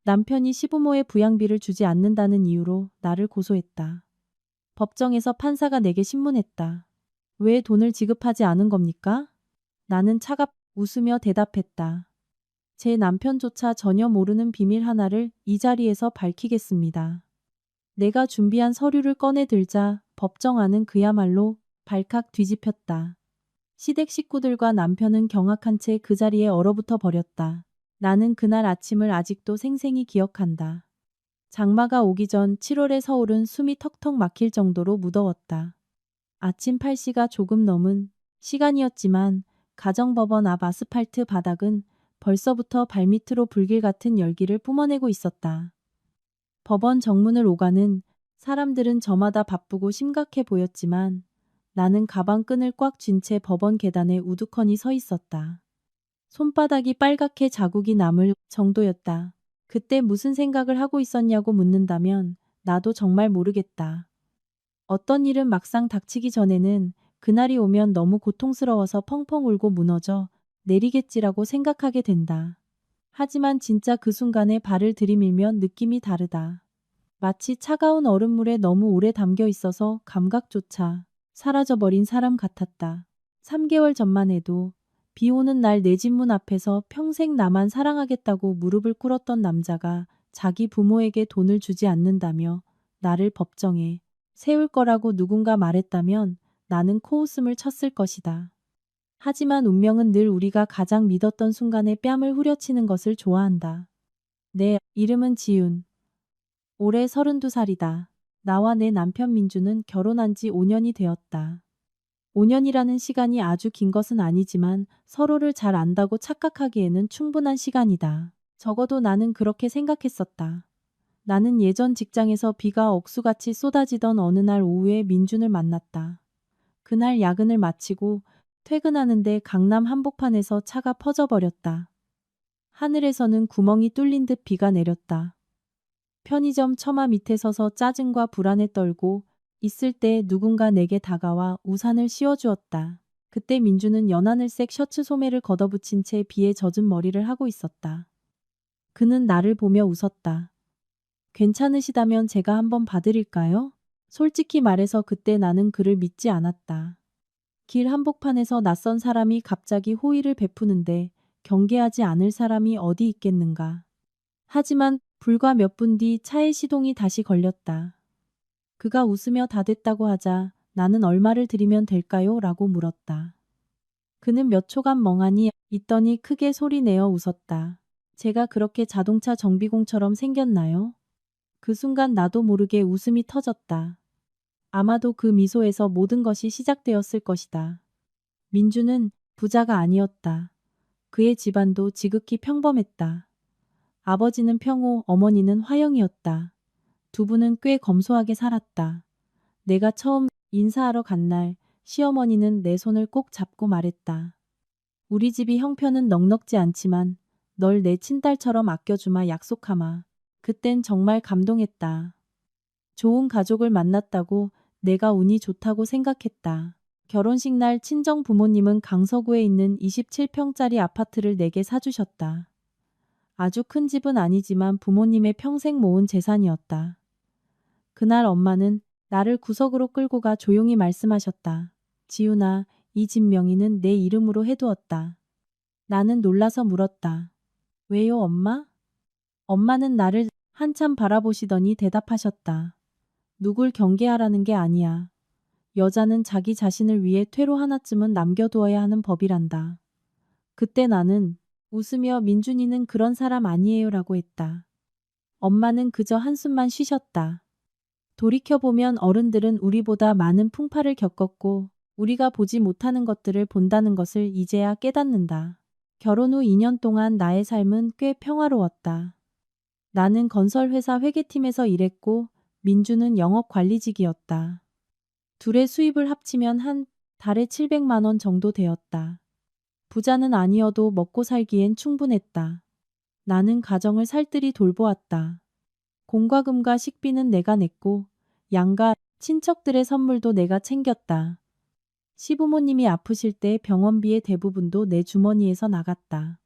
남편이 시부모의 부양비를 주지 않는다는 이유로 나를 고소했다. 법정에서 판사가 내게 신문했다. 왜 돈을 지급하지 않은 겁니까? 나는 웃으며 대답했다. 제 남편조차 전혀 모르는 비밀 하나를 이 자리에서 밝히겠습니다. 내가 준비한 서류를 꺼내 들자 법정 안은 그야말로 발칵 뒤집혔다. 시댁 식구들과 남편은 경악한 채 그 자리에 얼어붙어 버렸다. 나는 그날 아침을 아직도 생생히 기억한다. 장마가 오기 전 7월의 서울은 숨이 턱턱 막힐 정도로 무더웠다. 아침 8시가 조금 넘은 시간이었지만 가정법원 앞 아스팔트 바닥은 벌써부터 발밑으로 불길 같은 열기를 뿜어내고 있었다. 법원 정문을 오가는 사람들은 저마다 바쁘고 심각해 보였지만 나는 가방 끈을 꽉 쥔 채 법원 계단에 우두커니 서 있었다. 손바닥이 빨갛게 자국이 남을 정도였다. 그때 무슨 생각을 하고 있었냐고 묻는다면 나도 정말 모르겠다. 어떤 일은 막상 닥치기 전에는 그날이 오면 너무 고통스러워서 펑펑 울고 무너져 내리겠지라고 생각하게 된다. 하지만 진짜 그 순간에 발을 들이밀면 느낌이 다르다. 마치 차가운 얼음물에 너무 오래 담겨 있어서 감각조차 사라져버린 사람 같았다. 3개월 전만 해도 비 오는 날 내 집 문 앞에서 평생 나만 사랑하겠다고 무릎을 꿇었던 남자가 자기 부모에게 돈을 주지 않는다며 나를 법정에 세울 거라고 누군가 말했다면 나는 코웃음을 쳤을 것이다. 하지만 운명은 늘 우리가 가장 믿었던 순간에 뺨을 후려치는 것을 좋아한다. 내 이름은 지윤. 올해 32살이다. 나와 내 남편 민주는 결혼한 지 5년이 되었다. 5년이라는 시간이 아주 긴 것은 아니지만 서로를 잘 안다고 착각하기에는 충분한 시간이다. 적어도 나는 그렇게 생각했었다. 나는 예전 직장에서 비가 억수같이 쏟아지던 어느 날 오후에 민준을 만났다. 그날 야근을 마치고 퇴근하는데 강남 한복판에서 차가 퍼져버렸다. 하늘에서는 구멍이 뚫린 듯 비가 내렸다. 편의점 처마 밑에 서서 짜증과 불안에 떨고 있을 때 누군가 내게 다가와 우산을 씌워주었다. 그때 민주는 연하늘색 셔츠 소매를 걷어붙인 채 비에 젖은 머리를 하고 있었다. 그는 나를 보며 웃었다. 괜찮으시다면 제가 한번 봐드릴까요? 솔직히 말해서 그때 나는 그를 믿지 않았다. 길 한복판에서 낯선 사람이 갑자기 호의를 베푸는데 경계하지 않을 사람이 어디 있겠는가. 하지만 불과 몇 분 뒤 차의 시동이 다시 걸렸다. 그가 웃으며 다 됐다고 하자 나는 얼마를 드리면 될까요? 라고 물었다. 그는 몇 초간 멍하니 있더니 크게 소리내어 웃었다. 제가 그렇게 자동차 정비공처럼 생겼나요? 그 순간 나도 모르게 웃음이 터졌다. 아마도 그 미소에서 모든 것이 시작되었을 것이다. 민주는 부자가 아니었다. 그의 집안도 지극히 평범했다. 아버지는 평호, 어머니는 화영이었다. 두 분은 꽤 검소하게 살았다. 내가 처음 인사하러 간 날 시어머니는 내 손을 꼭 잡고 말했다. 우리 집이 형편은 넉넉지 않지만 널 내 친딸처럼 아껴주마 약속하마. 그땐 정말 감동했다. 좋은 가족을 만났다고 내가 운이 좋다고 생각했다. 결혼식 날 친정 부모님은 강서구에 있는 27평짜리 아파트를 내게 사주셨다. 아주 큰 집은 아니지만 부모님의 평생 모은 재산이었다. 그날 엄마는 나를 구석으로 끌고 가 조용히 말씀하셨다. 지훈아, 이 집 명의는 내 이름으로 해두었다. 나는 놀라서 물었다. 왜요, 엄마? 엄마는 나를 한참 바라보시더니 대답하셨다. 누굴 경계하라는 게 아니야. 여자는 자기 자신을 위해 퇴로 하나쯤은 남겨두어야 하는 법이란다. 그때 나는 웃으며 민준이는 그런 사람 아니에요 라고 했다. 엄마는 그저 한숨만 쉬셨다. 돌이켜보면 어른들은 우리보다 많은 풍파를 겪었고 우리가 보지 못하는 것들을 본다는 것을 이제야 깨닫는다. 결혼 후 2년 동안 나의 삶은 꽤 평화로웠다. 나는 건설회사 회계팀에서 일했고 민주는 영업관리직이었다. 둘의 수입을 합치면 한 달에 700만 원 정도 되었다. 부자는 아니어도 먹고 살기엔 충분했다. 나는 가정을 살뜰히 돌보았다. 공과금과 식비는 내가 냈고 양가, 친척들의 선물도 내가 챙겼다. 시부모님이 아프실 때 병원비의 대부분도 내 주머니에서 나갔다.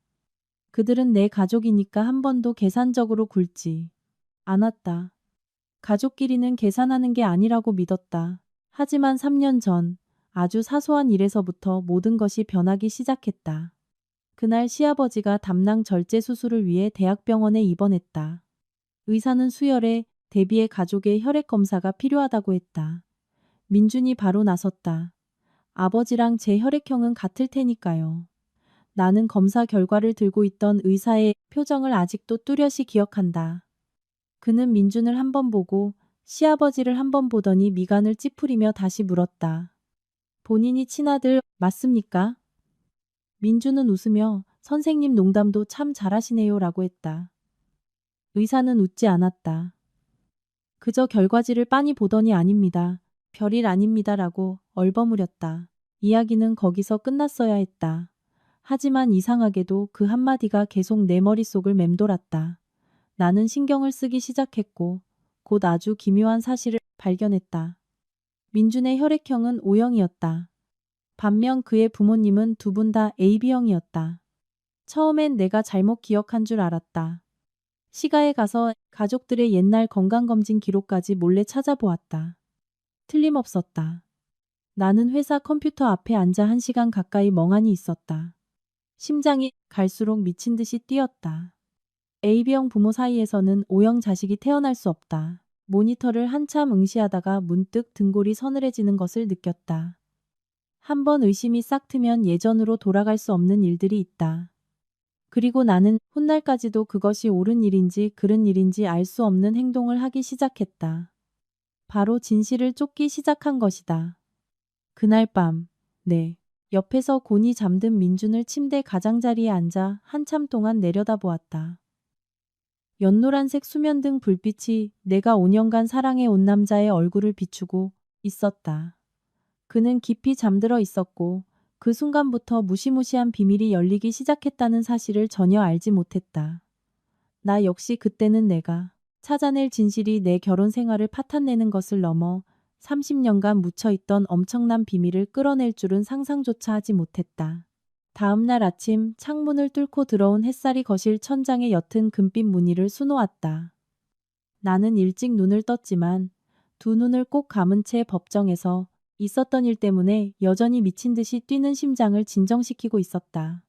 그들은 내 가족이니까 한 번도 계산적으로 굴지 않았다. 가족끼리는 계산하는 게 아니라고 믿었다. 하지만 3년 전 아주 사소한 일에서부터 모든 것이 변하기 시작했다. 그날 시아버지가 담낭 절제 수술을 위해 대학병원에 입원했다. 의사는 수혈에 대비해 가족의 혈액 검사가 필요하다고 했다. 민준이 바로 나섰다. 아버지랑 제 혈액형은 같을 테니까요. 나는 검사 결과를 들고 있던 의사의 표정을 아직도 뚜렷이 기억한다. 그는 민준을 한 번 보고 시아버지를 한 번 보더니 미간을 찌푸리며 다시 물었다. 본인이 친아들 맞습니까? 민준은 웃으며 선생님 농담도 참 잘하시네요 라고 했다. 의사는 웃지 않았다. 그저 결과지를 빤히 보더니 아닙니다. 별일 아닙니다 라고 얼버무렸다. 이야기는 거기서 끝났어야 했다. 하지만 이상하게도 그 한마디가 계속 내 머릿속을 맴돌았다. 나는 신경을 쓰기 시작했고 곧 아주 기묘한 사실을 발견했다. 민준의 혈액형은 O형이었다. 반면 그의 부모님은 두 분 다 AB형이었다. 처음엔 내가 잘못 기억한 줄 알았다. 시가에 가서 가족들의 옛날 건강검진 기록까지 몰래 찾아보았다. 틀림없었다. 나는 회사 컴퓨터 앞에 앉아 1시간 가까이 멍하니 있었다. 심장이 갈수록 미친 듯이 뛰었다. AB형 부모 사이에서는 O형 자식이 태어날 수 없다. 모니터를 한참 응시하다가 문득 등골이 서늘해지는 것을 느꼈다. 한번 의심이 싹 트면 예전으로 돌아갈 수 없는 일들이 있다. 그리고 나는 훗날까지도 그것이 옳은 일인지 그른 일인지 알 수 없는 행동을 하기 시작했다. 바로 진실을 쫓기 시작한 것이다. 그날 밤, 옆에서 곤히 잠든 민준을 침대 가장자리에 앉아 한참 동안 내려다보았다. 연노란색 수면등 불빛이 내가 5년간 사랑해온 남자의 얼굴을 비추고 있었다. 그는 깊이 잠들어 있었고 그 순간부터 무시무시한 비밀이 열리기 시작했다는 사실을 전혀 알지 못했다. 나 역시 그때는 내가 찾아낼 진실이 내 결혼 생활을 파탄내는 것을 넘어 30년간 묻혀있던 엄청난 비밀을 끌어낼 줄은 상상조차 하지 못했다. 다음 날 아침 창문을 뚫고 들어온 햇살이 거실 천장에 옅은 금빛 무늬를 수놓았다. 나는 일찍 눈을 떴지만 두 눈을 꼭 감은 채 법정에서 있었던 일 때문에 여전히 미친 듯이 뛰는 심장을 진정시키고 있었다.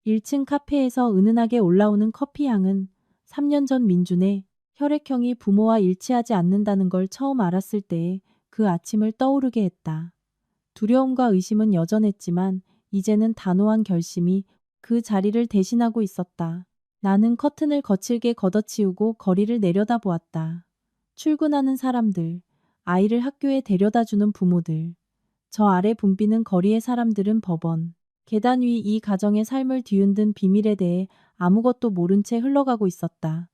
1층 카페에서 은은하게 올라오는 커피 향은 3년 전 민준의 혈액형이 부모와 일치하지 않는다는 걸 처음 알았을 때의 그 아침을 떠오르게 했다. 두려움과 의심은 여전했지만 이제는 단호한 결심이 그 자리를 대신하고 있었다. 나는 커튼을 거칠게 걷어치우고 거리를 내려다보았다. 출근하는 사람들, 아이를 학교에 데려다주는 부모들, 저 아래 붐비는 거리의 사람들은 법원, 계단 위 이 가정의 삶을 뒤흔든 비밀에 대해 아무것도 모른 채 흘러가고 있었다.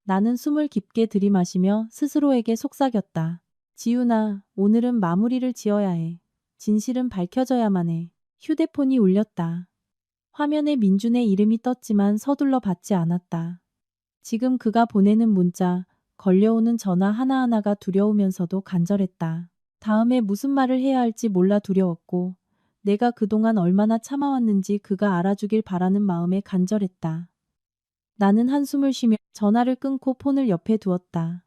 나는 숨을 깊게 들이마시며 스스로에게 속삭였다. 지훈아, 오늘은 마무리를 지어야 해. 진실은 밝혀져야만 해. 휴대폰이 울렸다. 화면에 민준의 이름이 떴지만 서둘러 받지 않았다. 지금 그가 보내는 문자, 걸려오는 전화 하나하나가 두려우면서도 간절했다. 다음에 무슨 말을 해야 할지 몰라 두려웠고 내가 그동안 얼마나 참아왔는지 그가 알아주길 바라는 마음에 간절했다. 나는 한숨을 쉬며 전화를 끊고 폰을 옆에 두었다.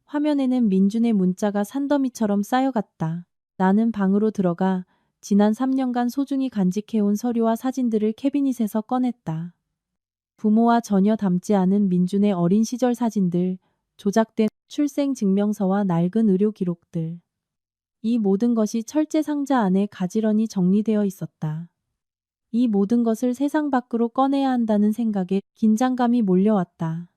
화면에는 민준의 문자가 산더미처럼 쌓여갔다. 나는 방으로 들어가 지난 3년간 소중히 간직해온 서류와 사진들을 캐비닛에서 꺼냈다. 부모와 전혀 닮지 않은 민준의 어린 시절 사진들, 조작된 출생증명서와 낡은 의료 기록들. 이 모든 것이 철제 상자 안에 가지런히 정리되어 있었다. 이 모든 것을 세상 밖으로 꺼내야 한다는 생각에 긴장감이 몰려왔다.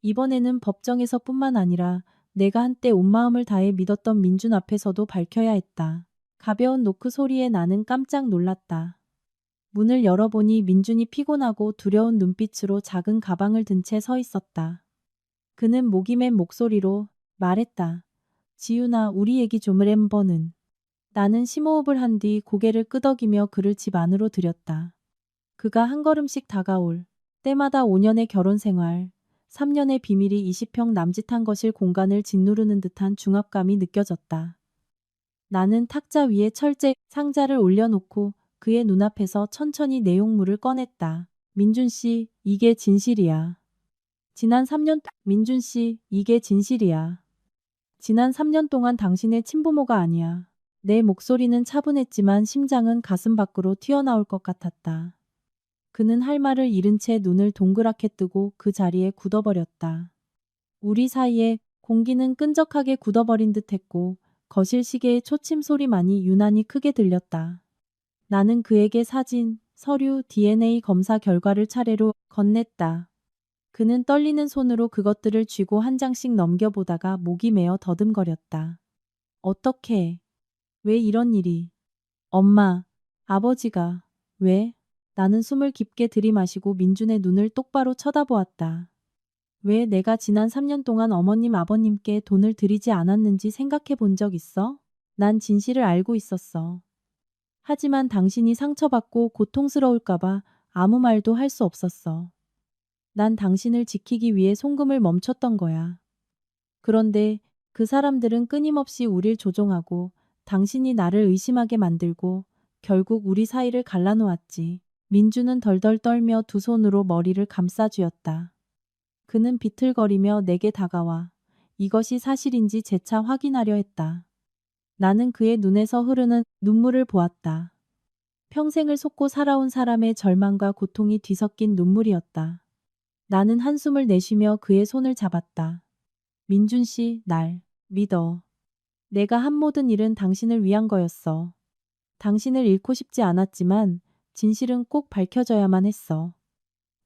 이번에는 법정에서뿐만 아니라 내가 한때 온 마음을 다해 믿었던 민준 앞에서도 밝혀야 했다. 가벼운 노크 소리에 나는 깜짝 놀랐다. 문을 열어보니 민준이 피곤하고 두려운 눈빛으로 작은 가방을 든 채 서 있었다. 그는 목이 맨 목소리로 말했다. 지훈아, 우리 얘기 좀 한번은. 나는 심호흡을 한 뒤 고개를 끄덕이며 그를 집 안으로 들였다. 그가 한 걸음씩 다가올 때마다 5년의 결혼 생활, 3년의 비밀이 20평 남짓한 것일 공간을 짓누르는 듯한 중압감이 느껴졌다. 나는 탁자 위에 철제 상자를 올려놓고 그의 눈앞에서 천천히 내용물을 꺼냈다. 민준 씨, 이게 진실이야. 지난 3년, 민준 씨, 이게 진실이야. 지난 3년 동안 당신의 친부모가 아니야. 내 목소리는 차분했지만 심장은 가슴 밖으로 튀어나올 것 같았다. 그는 할 말을 잃은 채 눈을 동그랗게 뜨고 그 자리에 굳어버렸다. 우리 사이에 공기는 끈적하게 굳어버린 듯했고 거실 시계의 초침 소리만이 유난히 크게 들렸다. 나는 그에게 사진, 서류, DNA 검사 결과를 차례로 건넸다. 그는 떨리는 손으로 그것들을 쥐고 한 장씩 넘겨보다가 목이 메어 더듬거렸다. 어떻게? 왜 이런 일이? 엄마, 아버지가, 왜? 나는 숨을 깊게 들이마시고 민준의 눈을 똑바로 쳐다보았다. 왜 내가 지난 3년 동안 어머님 아버님께 돈을 드리지 않았는지 생각해 본 적 있어? 난 진실을 알고 있었어. 하지만 당신이 상처받고 고통스러울까봐 아무 말도 할 수 없었어. 난 당신을 지키기 위해 송금을 멈췄던 거야. 그런데 그 사람들은 끊임없이 우릴 조종하고 당신이 나를 의심하게 만들고 결국 우리 사이를 갈라놓았지. 민주는 덜덜 떨며 두 손으로 머리를 감싸쥐었다. 그는 비틀거리며 내게 다가와 이것이 사실인지 재차 확인하려 했다. 나는 그의 눈에서 흐르는 눈물을 보았다. 평생을 속고 살아온 사람의 절망과 고통이 뒤섞인 눈물이었다. 나는 한숨을 내쉬며 그의 손을 잡았다. 민준 씨, 날 믿어. 내가 한 모든 일은 당신을 위한 거였어. 당신을 잃고 싶지 않았지만 진실은 꼭 밝혀져야만 했어.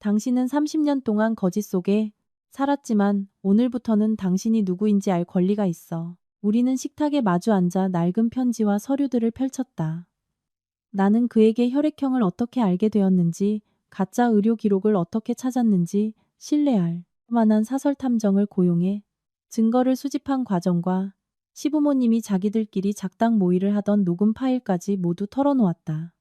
당신은 30년 동안 거짓 속에 살았지만 오늘부터는 당신이 누구인지 알 권리가 있어. 우리는 식탁에 마주 앉아 낡은 편지와 서류들을 펼쳤다. 나는 그에게 혈액형을 어떻게 알게 되었는지, 가짜 의료 기록을 어떻게 찾았는지 신뢰할 만한 사설 탐정을 고용해 증거를 수집한 과정과 시부모님이 자기들끼리 작당 모의를 하던 녹음 파일까지 모두 털어놓았다.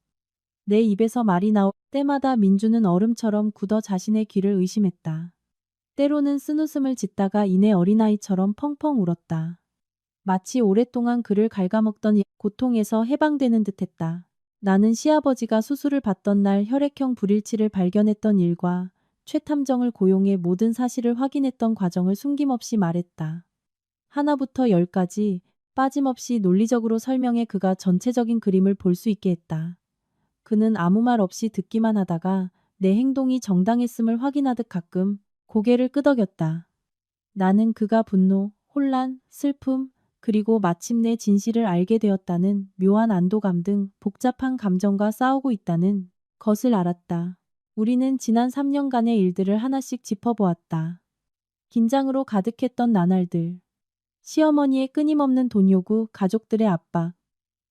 내 입에서 말이 나올 때마다 민주는 얼음처럼 굳어 자신의 귀를 의심했다. 때로는 쓴웃음을 짓다가 이내 어린아이처럼 펑펑 울었다. 마치 오랫동안 그를 갉아먹던 고통에서 해방되는 듯했다. 나는 시아버지가 수술을 받던 날 혈액형 불일치를 발견했던 일과 최 탐정을 고용해 모든 사실을 확인했던 과정을 숨김없이 말했다. 하나부터 열까지 빠짐없이 논리적으로 설명해 그가 전체적인 그림을 볼 수 있게 했다. 그는 아무 말 없이 듣기만 하다가 내 행동이 정당했음을 확인하듯 가끔 고개를 끄덕였다. 나는 그가 분노, 혼란, 슬픔, 그리고 마침내 진실을 알게 되었다는 묘한 안도감 등 복잡한 감정과 싸우고 있다는 것을 알았다. 우리는 지난 3년간의 일들을 하나씩 짚어보았다. 긴장으로 가득했던 나날들, 시어머니의 끊임없는 돈 요구, 가족들의 압박,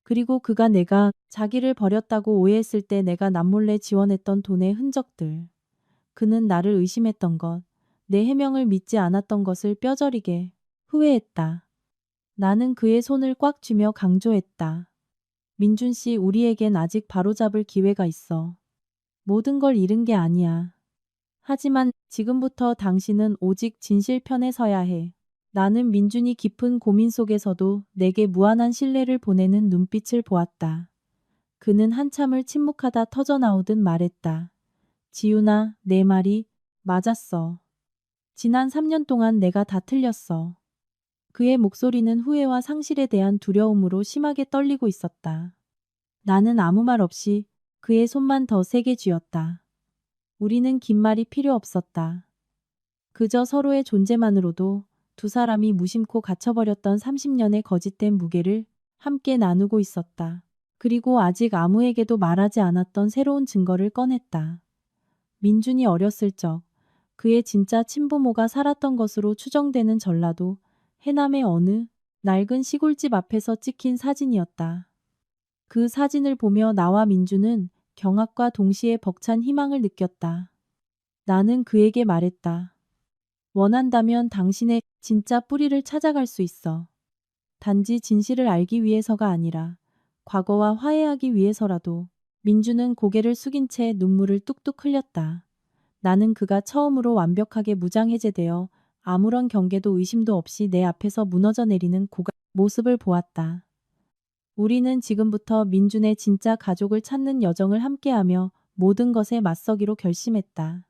그리고 그가 내가 자기를 버렸다고 오해했을 때 내가 남몰래 지원했던 돈의 흔적들. 그는 나를 의심했던 것, 내 해명을 믿지 않았던 것을 뼈저리게 후회했다. 나는 그의 손을 꽉 쥐며 강조했다. 민준 씨, 우리에겐 아직 바로잡을 기회가 있어. 모든 걸 잃은 게 아니야. 하지만 지금부터 당신은 오직 진실 편에 서야 해. 나는 민준이 깊은 고민 속에서도 내게 무한한 신뢰를 보내는 눈빛을 보았다. 그는 한참을 침묵하다 터져나오듯 말했다. 지윤아, 내 말이 맞았어. 지난 3년 동안 내가 다 틀렸어. 그의 목소리는 후회와 상실에 대한 두려움으로 심하게 떨리고 있었다. 나는 아무 말 없이 그의 손만 더 세게 쥐었다. 우리는 긴 말이 필요 없었다. 그저 서로의 존재만으로도 두 사람이 무심코 갇혀버렸던 30년의 거짓된 무게를 함께 나누고 있었다. 그리고 아직 아무에게도 말하지 않았던 새로운 증거를 꺼냈다. 민준이 어렸을 적 그의 진짜 친부모가 살았던 것으로 추정되는 전라도 해남의 어느 낡은 시골집 앞에서 찍힌 사진이었다. 그 사진을 보며 나와 민준은 경악과 동시에 벅찬 희망을 느꼈다. 나는 그에게 말했다. 원한다면 당신의 진짜 뿌리를 찾아갈 수 있어. 단지 진실을 알기 위해서가 아니라 과거와 화해하기 위해서라도. 민주는 고개를 숙인 채 눈물을 뚝뚝 흘렸다. 나는 그가 처음으로 완벽하게 무장해제되어 아무런 경계도 의심도 없이 내 앞에서 무너져 내리는 모습을 보았다. 우리는 지금부터 민준의 진짜 가족을 찾는 여정을 함께하며 모든 것에 맞서기로 결심했다.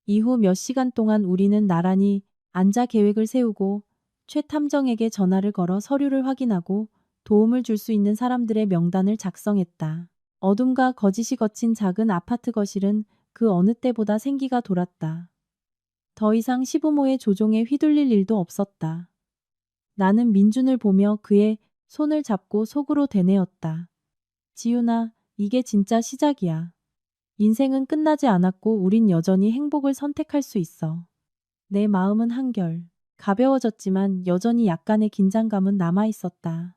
이후 몇 시간 동안 우리는 나란히 앉아 계획을 세우고 최 탐정에게 전화를 걸어 서류를 확인하고 도움을 줄 수 있는 사람들의 명단을 작성했다. 어둠과 거짓이 거친 작은 아파트 거실은 그 어느 때보다 생기가 돌았다. 더 이상 시부모의 조종에 휘둘릴 일도 없었다. 나는 민준을 보며 그의 손을 잡고 속으로 되뇌었다. 지윤아, 이게 진짜 시작이야. 인생은 끝나지 않았고 우린 여전히 행복을 선택할 수 있어. 내 마음은 한결 가벼워졌지만 여전히 약간의 긴장감은 남아 있었다.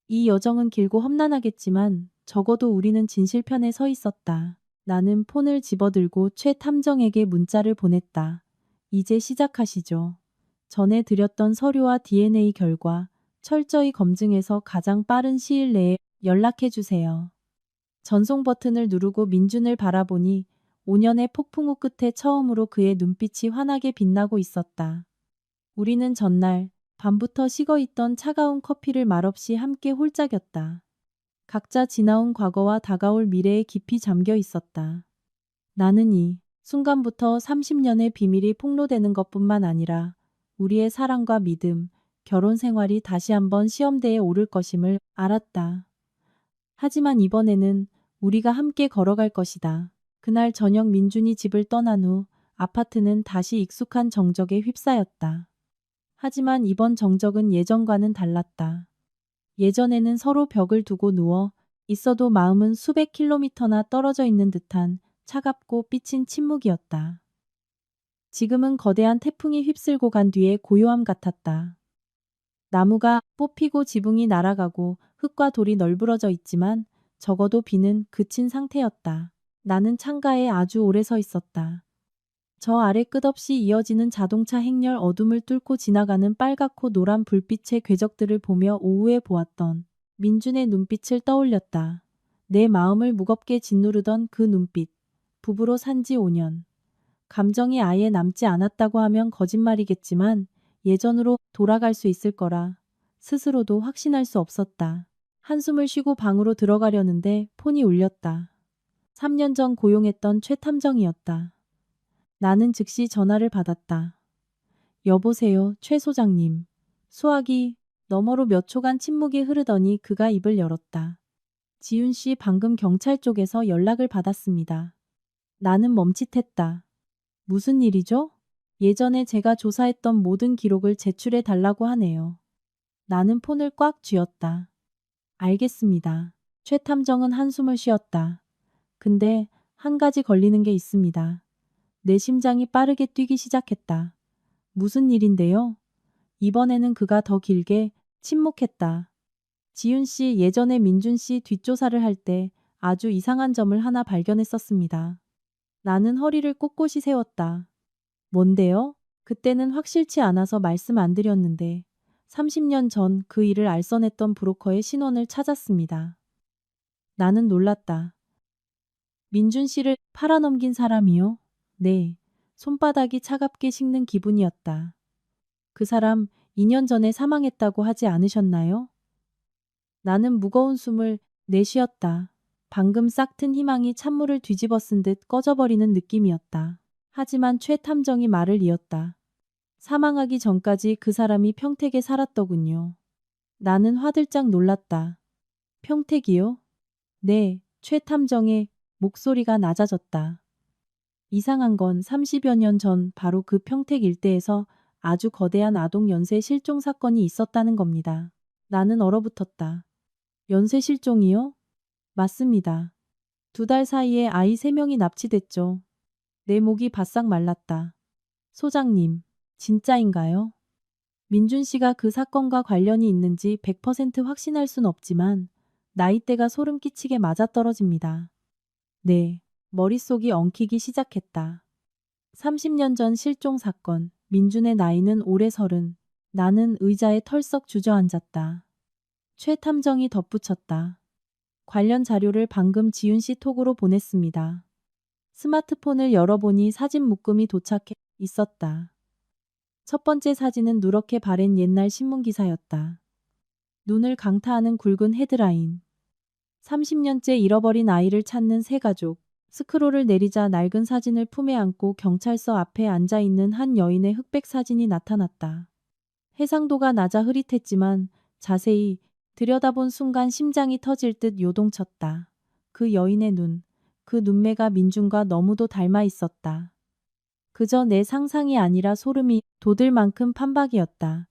이 여정은 길고 험난하겠지만 적어도 우리는 진실편에 서 있었다. 나는 폰을 집어들고 최 탐정에게 문자를 보냈다. 이제 시작하시죠. 전에 드렸던 서류와 DNA 결과 철저히 검증해서 가장 빠른 시일 내에 연락해 주세요. 전송 버튼을 누르고 민준을 바라보니 5년의 폭풍 후 끝에 처음으로 그의 눈빛이 환하게 빛나고 있었다. 우리는 전날 밤부터 식어있던 차가운 커피를 말없이 함께 홀짝였다. 각자 지나온 과거와 다가올 미래에 깊이 잠겨 있었다. 나는 이 순간부터 30년의 비밀이 폭로되는 것뿐만 아니라 우리의 사랑과 믿음, 결혼 생활이 다시 한번 시험대에 오를 것임을 알았다. 하지만 이번에는 우리가 함께 걸어갈 것이다. 그날 저녁 민준이 집을 떠난 후 아파트는 다시 익숙한 정적에 휩싸였다. 하지만 이번 정적은 예전과는 달랐다. 예전에는 서로 벽을 두고 누워 있어도 마음은 수백 킬로미터나 떨어져 있는 듯한 차갑고 삐친 침묵이었다. 지금은 거대한 태풍이 휩쓸고 간 뒤의 고요함 같았다. 나무가 뽑히고 지붕이 날아가고 흙과 돌이 널브러져 있지만 적어도 비는 그친 상태였다. 나는 창가에 아주 오래 서 있었다. 저 아래 끝없이 이어지는 자동차 행렬 어둠을 뚫고 지나가는 빨갛고 노란 불빛의 궤적들을 보며 오후에 보았던 민준의 눈빛을 떠올렸다. 내 마음을 무겁게 짓누르던 그 눈빛. 부부로 산 지 5년. 감정이 아예 남지 않았다고 하면 거짓말이겠지만 예전으로 돌아갈 수 있을 거라 스스로도 확신할 수 없었다. 한숨을 쉬고 방으로 들어가려는데 폰이 울렸다. 3년 전 고용했던 최 탐정이었다. 나는 즉시 전화를 받았다. 여보세요, 최 소장님. 수화기 너머로 몇 초간 침묵이 흐르더니 그가 입을 열었다. 지윤 씨 방금 경찰 쪽에서 연락을 받았습니다. 나는 멈칫했다. 무슨 일이죠? 예전에 제가 조사했던 모든 기록을 제출해 달라고 하네요. 나는 폰을 꽉 쥐었다. 알겠습니다. 최 탐정은 한숨을 쉬었다. 근데 한 가지 걸리는 게 있습니다. 내 심장이 빠르게 뛰기 시작했다. 무슨 일인데요? 이번에는 그가 더 길게 침묵했다. 지윤 씨 예전에 민준 씨 뒷조사를 할 때 아주 이상한 점을 하나 발견했었습니다. 나는 허리를 꼿꼿이 세웠다. 뭔데요? 그때는 확실치 않아서 말씀 안 드렸는데 30년 전 그 일을 알선했던 브로커의 신원을 찾았습니다. 나는 놀랐다. 민준 씨를 팔아넘긴 사람이요? 네. 손바닥이 차갑게 식는 기분이었다. 그 사람 2년 전에 사망했다고 하지 않으셨나요? 나는 무거운 숨을 내쉬었다. 방금 싹 튼 희망이 찬물을 뒤집어 쓴 듯 꺼져버리는 느낌이었다. 하지만 최 탐정이 말을 이었다. 사망하기 전까지 그 사람이 평택에 살았더군요. 나는 화들짝 놀랐다. 평택이요? 네, 최 탐정의 목소리가 낮아졌다. 이상한 건 30여 년 전 바로 그 평택 일대에서 아주 거대한 아동 연쇄 실종 사건이 있었다는 겁니다. 나는 얼어붙었다. 연쇄 실종이요? 맞습니다. 2달 사이에 아이 3명이 납치됐죠. 내 목이 바싹 말랐다. 소장님, 진짜인가요? 민준 씨가 그 사건과 관련이 있는지 100% 확신할 순 없지만 나이대가 소름 끼치게 맞아떨어집니다. 네, 머릿속이 엉키기 시작했다. 30년 전 실종 사건, 민준의 나이는 올해 30. 나는 의자에 털썩 주저앉았다. 최 탐정이 덧붙였다. 관련 자료를 방금 지윤 씨 톡으로 보냈습니다. 스마트폰을 열어보니 사진 묶음이 도착해 있었다. 첫 번째 사진은 누렇게 바랜 옛날 신문 기사였다. 눈을 강타하는 굵은 헤드라인. 30년째 잃어버린 아이를 찾는 세 가족. 스크롤을 내리자 낡은 사진을 품에 안고 경찰서 앞에 앉아있는 한 여인의 흑백 사진이 나타났다. 해상도가 낮아 흐릿했지만 자세히 들여다본 순간 심장이 터질 듯 요동쳤다. 그 여인의 눈, 그 눈매가 민준과 너무도 닮아 있었다. 그저 내 상상이 아니라 소름이 돋을 만큼 판박이었다.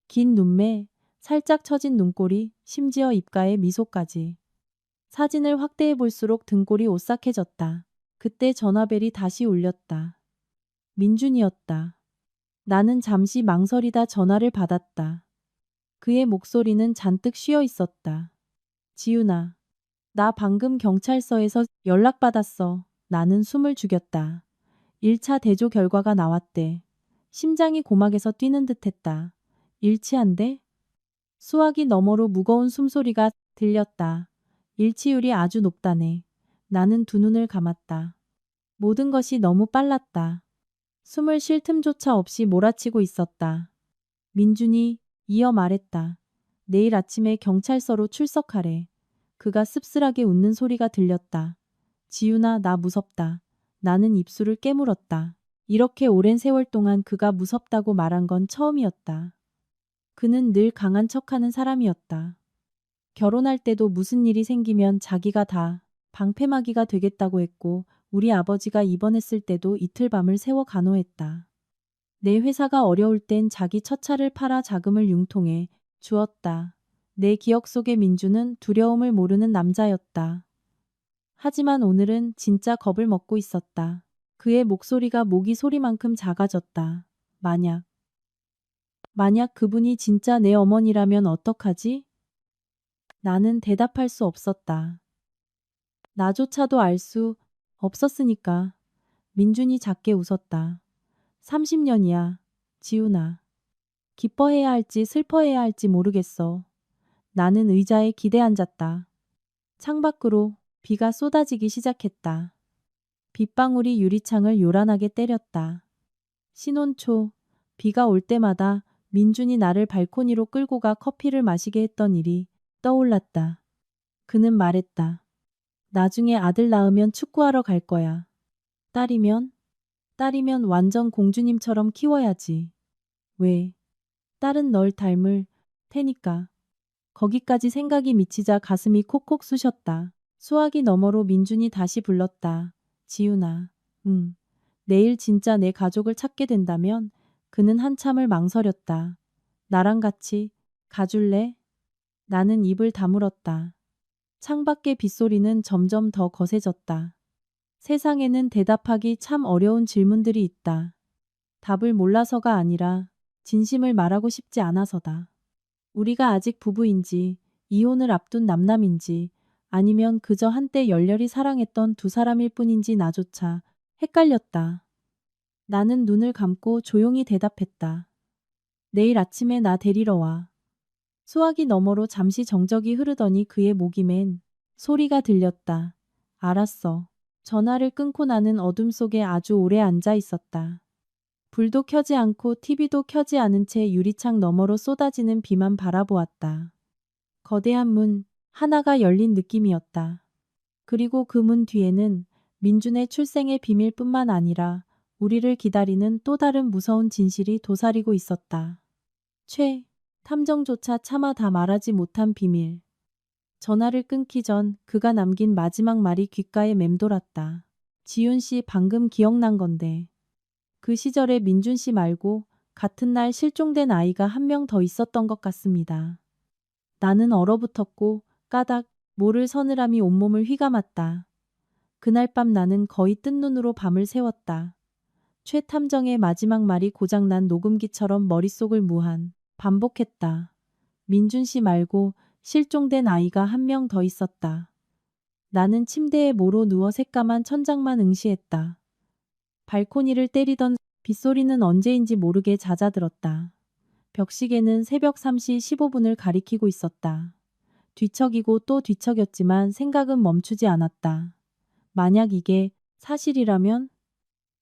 긴 눈매, 살짝 처진 눈꼬리, 심지어 입가에 미소까지. 사진을 확대해 볼수록 등골이 오싹해졌다. 그때 전화벨이 다시 울렸다. 민준이었다. 나는 잠시 망설이다 전화를 받았다. 그의 목소리는 잔뜩 쉬어 있었다. 지훈아, 나 방금 경찰서에서 연락받았어. 나는 숨을 죽였다. 1차 대조 결과가 나왔대. 심장이 고막에서 뛰는 듯했다. 일치한데? 수화기 너머로 무거운 숨소리가 들렸다. 일치율이 아주 높다네. 나는 두 눈을 감았다. 모든 것이 너무 빨랐다. 숨을 쉴 틈조차 없이 몰아치고 있었다. 민준이 이어 말했다. 내일 아침에 경찰서로 출석하래. 그가 씁쓸하게 웃는 소리가 들렸다. 지훈아, 나 무섭다. 나는 입술을 깨물었다. 이렇게 오랜 세월 동안 그가 무섭다고 말한 건 처음이었다. 그는 늘 강한 척하는 사람이었다. 결혼할 때도 무슨 일이 생기면 자기가 다 방패막이가 되겠다고 했고 우리 아버지가 입원했을 때도 이틀 밤을 새워 간호했다. 내 회사가 어려울 땐 자기 첫 차를 팔아 자금을 융통해 주었다. 내 기억 속의 민주는 두려움을 모르는 남자였다. 하지만 오늘은 진짜 겁을 먹고 있었다. 그의 목소리가 모기 소리만큼 작아졌다. 만약 그분이 진짜 내 어머니라면 어떡하지? 나는 대답할 수 없었다. 나조차도 알 수 없었으니까. 민준이 작게 웃었다. 30년이야, 지훈아. 기뻐해야 할지 슬퍼해야 할지 모르겠어. 나는 의자에 기대 앉았다. 창밖으로 비가 쏟아지기 시작했다. 빗방울이 유리창을 요란하게 때렸다. 신혼 초 비가 올 때마다 민준이 나를 발코니로 끌고 가 커피를 마시게 했던 일이 떠올랐다. 그는 말했다. 나중에 아들 낳으면 축구하러 갈 거야. 딸이면? 딸이면 완전 공주님처럼 키워야지. 왜? 딸은 널 닮을 테니까. 거기까지 생각이 미치자 가슴이 콕콕 쑤셨다. 수화기 너머로 민준이 다시 불렀다. 지훈아, 내일 진짜 내 가족을 찾게 된다면 그는 한참을 망설였다. 나랑 같이 가줄래? 나는 입을 다물었다. 창밖의 빗소리는 점점 더 거세졌다. 세상에는 대답하기 참 어려운 질문들이 있다. 답을 몰라서가 아니라 진심을 말하고 싶지 않아서다. 우리가 아직 부부인지, 이혼을 앞둔 남남인지, 아니면 그저 한때 열렬히 사랑했던 두 사람일 뿐인지 나조차 헷갈렸다. 나는 눈을 감고 조용히 대답했다. 내일 아침에 나 데리러 와. 수화기 너머로 잠시 정적이 흐르더니 그의 목이 맨 소리가 들렸다. 알았어. 전화를 끊고 나는 어둠 속에 아주 오래 앉아 있었다. 불도 켜지 않고 TV도 켜지 않은 채 유리창 너머로 쏟아지는 비만 바라보았다. 거대한 문 하나가 열린 느낌이었다. 그리고 그 문 뒤에는 민준의 출생의 비밀뿐만 아니라 우리를 기다리는 또 다른 무서운 진실이 도사리고 있었다. 탐정조차 차마 다 말하지 못한 비밀. 전화를 끊기 전 그가 남긴 마지막 말이 귓가에 맴돌았다. 지훈 씨 방금 기억난 건데. 그 시절에 민준 씨 말고 같은 날 실종된 아이가 한 명 더 있었던 것 같습니다. 나는 얼어붙었고 까닭 모를 서늘함이 온몸을 휘감았다. 그날 밤 나는 거의 뜬 눈으로 밤을 새웠다. 최 탐정의 마지막 말이 고장난 녹음기처럼 머릿속을 반복했다. 민준 씨 말고 실종된 아이가 한 명 더 있었다. 나는 침대에 모로 누워 새까만 천장만 응시했다. 발코니를 때리던 빗소리는 언제인지 모르게 잦아들었다. 벽시계는 새벽 3시 15분을 가리키고 있었다. 뒤척이고 또 뒤척였지만 생각은 멈추지 않았다. 만약 이게 사실이라면?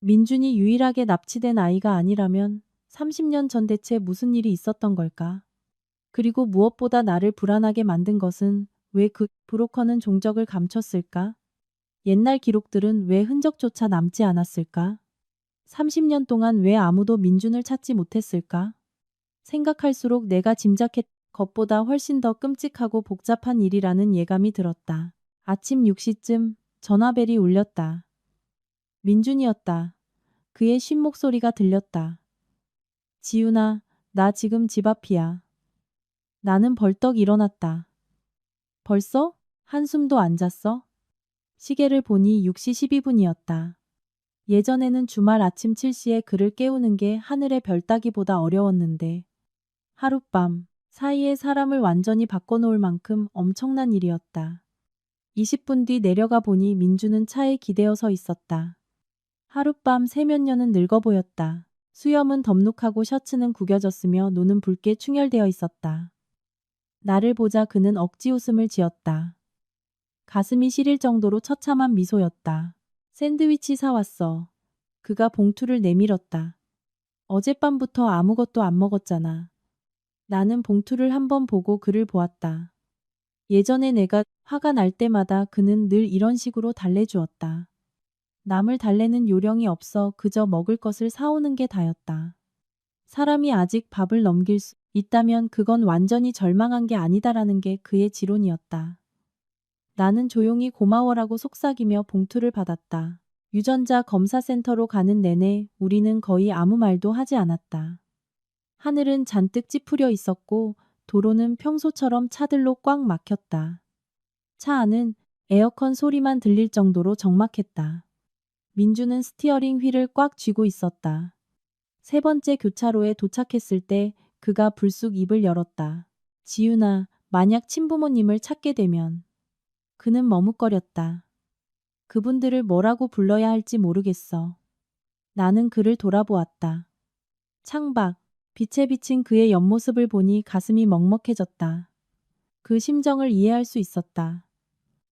민준이 유일하게 납치된 아이가 아니라면 30년 전 대체 무슨 일이 있었던 걸까? 그리고 무엇보다 나를 불안하게 만든 것은 왜 그 브로커는 종적을 감췄을까? 옛날 기록들은 왜 흔적조차 남지 않았을까? 30년 동안 왜 아무도 민준을 찾지 못했을까? 생각할수록 내가 짐작했 것보다 훨씬 더 끔찍하고 복잡한 일이라는 예감이 들었다. 아침 6시쯤 전화벨이 울렸다. 민준이었다. 그의 쉰 목소리가 들렸다. 지훈아, 나 지금 집 앞이야. 나는 벌떡 일어났다. 벌써? 한숨도 안 잤어? 시계를 보니 6시 12분이었다. 예전에는 주말 아침 7시에 그를 깨우는 게 하늘의 별 따기보다 어려웠는데 하룻밤 사이에 사람을 완전히 바꿔놓을 만큼 엄청난 일이었다. 20분 뒤 내려가 보니 민주는 차에 기대어 서 있었다. 하룻밤 세면녀는 늙어 보였다. 수염은 덥룩하고 셔츠는 구겨졌으며 눈은 붉게 충혈되어 있었다. 나를 보자 그는 억지 웃음을 지었다. 가슴이 시릴 정도로 처참한 미소였다. 샌드위치 사왔어. 그가 봉투를 내밀었다. 어젯밤부터 아무것도 안 먹었잖아. 나는 봉투를 한번 보고 그를 보았다. 예전에 내가 화가 날 때마다 그는 늘 이런 식으로 달래주었다. 남을 달래는 요령이 없어 그저 먹을 것을 사오는 게 다였다. 사람이 아직 밥을 넘길 수 있다면 그건 완전히 절망한 게 아니다라는 게 그의 지론이었다. 나는 조용히 고마워라고 속삭이며 봉투를 받았다. 유전자 검사센터로 가는 내내 우리는 거의 아무 말도 하지 않았다. 하늘은 잔뜩 찌푸려 있었고 도로는 평소처럼 차들로 꽉 막혔다. 차 안은 에어컨 소리만 들릴 정도로 적막했다. 민주는 스티어링 휠을 꽉 쥐고 있었다. 세 번째 교차로에 도착했을 때 그가 불쑥 입을 열었다. 지훈아, 만약 친부모님을 찾게 되면. 그는 머뭇거렸다. 그분들을 뭐라고 불러야 할지 모르겠어. 나는 그를 돌아보았다. 창밖, 빛에 비친 그의 옆모습을 보니 가슴이 먹먹해졌다. 그 심정을 이해할 수 있었다.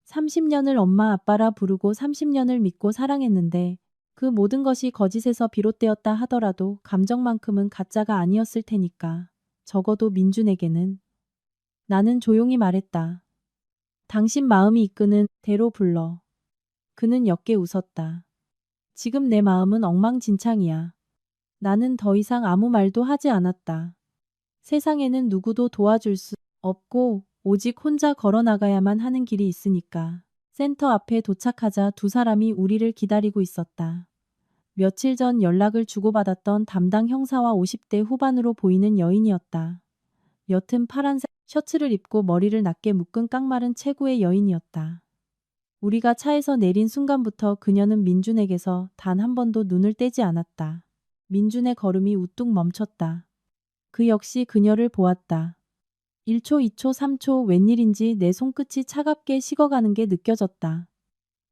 30년을 엄마 아빠라 부르고 30년을 믿고 사랑했는데 그 모든 것이 거짓에서 비롯되었다 하더라도 감정만큼은 가짜가 아니었을 테니까. 적어도 민준에게는. 나는 조용히 말했다. 당신 마음이 이끄는 대로 불러. 그는 옅게 웃었다. 지금 내 마음은 엉망진창이야. 나는 더 이상 아무 말도 하지 않았다. 세상에는 누구도 도와줄 수 없고 오직 혼자 걸어나가야만 하는 길이 있으니까. 센터 앞에 도착하자 두 사람이 우리를 기다리고 있었다. 며칠 전 연락을 주고받았던 담당 형사와 50대 후반으로 보이는 여인이었다. 옅은 파란색 셔츠를 입고 머리를 낮게 묶은 깡마른 체구의 여인이었다. 우리가 차에서 내린 순간부터 그녀는 민준에게서 단 한 번도 눈을 떼지 않았다. 민준의 걸음이 우뚝 멈췄다. 그 역시 그녀를 보았다. 1초, 2초, 3초 웬일인지 내 손끝이 차갑게 식어가는 게 느껴졌다.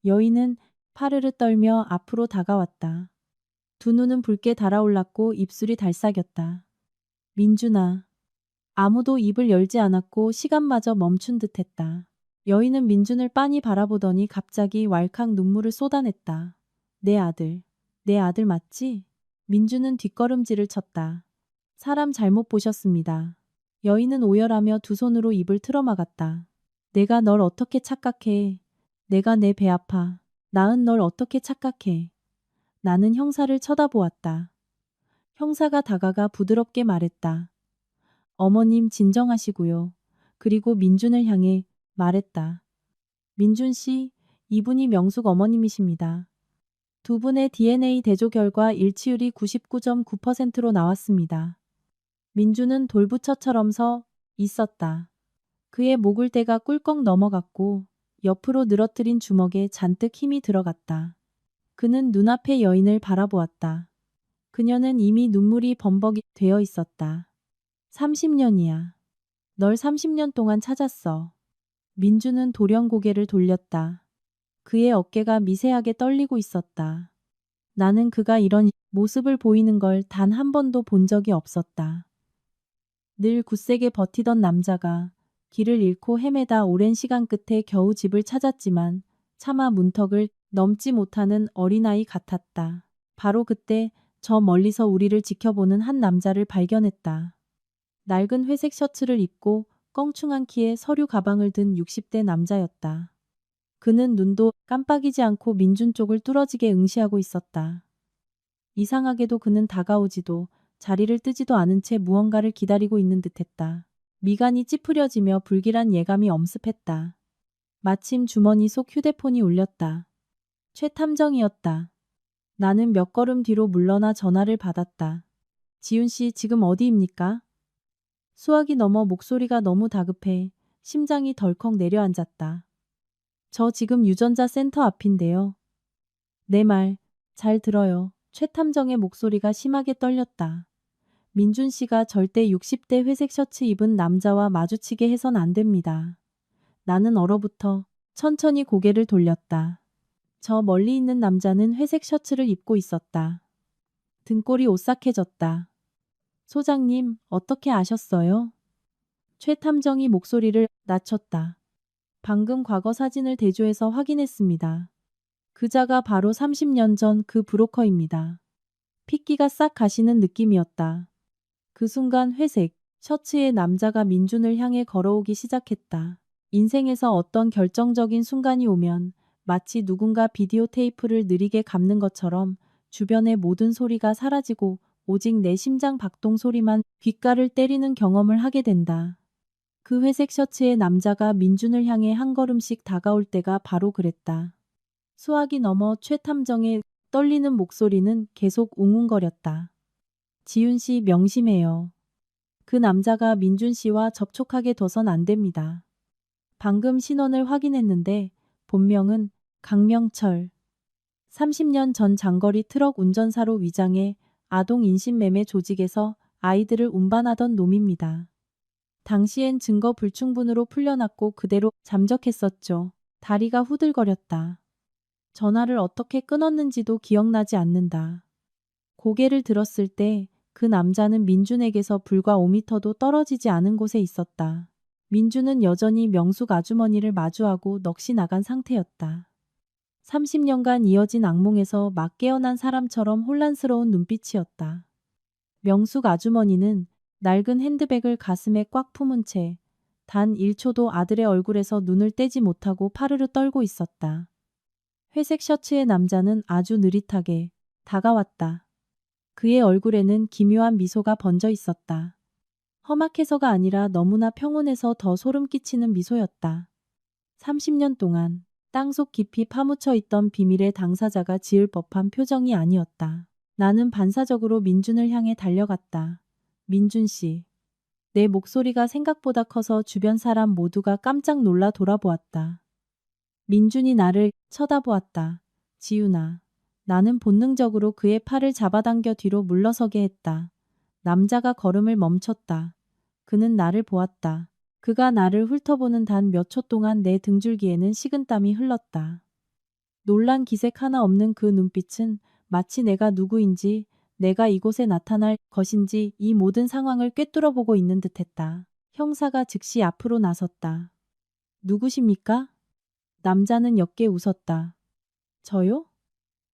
여인은 파르르 떨며 앞으로 다가왔다. 두 눈은 붉게 달아올랐고 입술이 달싹였다. 민준아. 아무도 입을 열지 않았고 시간마저 멈춘 듯했다. 여인은 민준을 빤히 바라보더니 갑자기 왈칵 눈물을 쏟아냈다. 내 아들 맞지? 민준은 뒷걸음질을 쳤다. 사람 잘못 보셨습니다. 여인은 오열하며 두 손으로 입을 틀어막았다. 내가 널 어떻게 착각해. 내가 내 배 아파. 낳은 널 어떻게 착각해. 나는 형사를 쳐다보았다. 형사가 다가가 부드럽게 말했다. 어머님 진정하시고요. 그리고 민준을 향해 말했다. 민준 씨, 이분이 명숙 어머님이십니다. 두 분의 DNA 대조 결과 일치율이 99.9%로 나왔습니다. 민준은 돌부처처럼 서 있었다. 그의 목을대가 꿀꺽 넘어갔고 옆으로 늘어뜨린 주먹에 잔뜩 힘이 들어갔다. 그는 눈앞의 여인을 바라보았다. 그녀는 이미 눈물이 범벅이 되어 있었다. 30년이야. 널 30년 동안 찾았어. 민주는 돌연 고개를 돌렸다. 그의 어깨가 미세하게 떨리고 있었다. 나는 그가 이런 모습을 보이는 걸 단 한 번도 본 적이 없었다. 늘 굳세게 버티던 남자가 길을 잃고 헤매다 오랜 시간 끝에 겨우 집을 찾았지만 차마 문턱을 넘지 못하는 어린아이 같았다. 바로 그때 저 멀리서 우리를 지켜보는 한 남자를 발견했다. 낡은 회색 셔츠를 입고 껑충한 키에 서류 가방을 든 60대 남자였다. 그는 눈도 깜빡이지 않고 민준 쪽을 뚫어지게 응시하고 있었다. 이상하게도 그는 다가오지도 자리를 뜨지도 않은 채 무언가를 기다리고 있는 듯했다. 미간이 찌푸려지며 불길한 예감이 엄습했다. 마침 주머니 속 휴대폰이 울렸다. 최탐정이었다. 나는 몇 걸음 뒤로 물러나 전화를 받았다. 지훈 씨 지금 어디입니까? 수화기 넘어 목소리가 너무 다급해 심장이 덜컥 내려앉았다. 저 지금 유전자 센터 앞인데요. 내 말 잘 들어요. 최탐정의 목소리가 심하게 떨렸다. 민준 씨가 절대 60대 회색 셔츠 입은 남자와 마주치게 해선 안 됩니다. 나는 얼어붙어 천천히 고개를 돌렸다. 저 멀리 있는 남자는 회색 셔츠를 입고 있었다. 등골이 오싹해졌다. 소장님, 어떻게 아셨어요? 최 탐정이 목소리를 낮췄다. 방금 과거 사진을 대조해서 확인했습니다. 그자가 바로 30년 전 그 브로커입니다. 핏기가 싹 가시는 느낌이었다. 그 순간 회색 셔츠의 남자가 민준을 향해 걸어오기 시작했다. 인생에서 어떤 결정적인 순간이 오면 마치 누군가 비디오 테이프를 느리게 감는 것처럼 주변의 모든 소리가 사라지고 오직 내 심장 박동 소리만 귓가를 때리는 경험을 하게 된다. 그 회색 셔츠의 남자가 민준을 향해 한 걸음씩 다가올 때가 바로 그랬다. 수화기 넘어 최 탐정의 떨리는 목소리는 계속 웅웅거렸다. 지훈 씨 명심해요. 그 남자가 민준 씨와 접촉하게 둬선 안 됩니다. 방금 신원을 확인했는데 본명은 강명철. 30년 전 장거리 트럭 운전사로 위장해 아동 인신매매 조직에서 아이들을 운반하던 놈입니다. 당시엔 증거 불충분으로 풀려났고 그대로 잠적했었죠. 다리가 후들거렸다. 전화를 어떻게 끊었는지도 기억나지 않는다. 고개를 들었을 때 그 남자는 민준에게서 불과 5미터도 떨어지지 않은 곳에 있었다. 민준은 여전히 명숙 아주머니를 마주하고 넋이 나간 상태였다. 30년간 이어진 악몽에서 막 깨어난 사람처럼 혼란스러운 눈빛이었다. 명숙 아주머니는 낡은 핸드백을 가슴에 꽉 품은 채 단 1초도 아들의 얼굴에서 눈을 떼지 못하고 파르르 떨고 있었다. 회색 셔츠의 남자는 아주 느릿하게 다가왔다. 그의 얼굴에는 기묘한 미소가 번져 있었다. 험악해서가 아니라 너무나 평온해서 더 소름 끼치는 미소였다. 30년 동안 땅속 깊이 파묻혀 있던 비밀의 당사자가 지을 법한 표정이 아니었다. 나는 반사적으로 민준을 향해 달려갔다. 민준 씨. 내 목소리가 생각보다 커서 주변 사람 모두가 깜짝 놀라 돌아보았다. 민준이 나를 쳐다보았다. 지훈아. 나는 본능적으로 그의 팔을 잡아당겨 뒤로 물러서게 했다. 남자가 걸음을 멈췄다. 그는 나를 보았다. 그가 나를 훑어보는 단 몇 초 동안 내 등줄기에는 식은땀이 흘렀다. 놀란 기색 하나 없는 그 눈빛은 마치 내가 누구인지, 내가 이곳에 나타날 것인지 이 모든 상황을 꿰뚫어보고 있는 듯했다. 형사가 즉시 앞으로 나섰다. 누구십니까? 남자는 옅게 웃었다. 저요?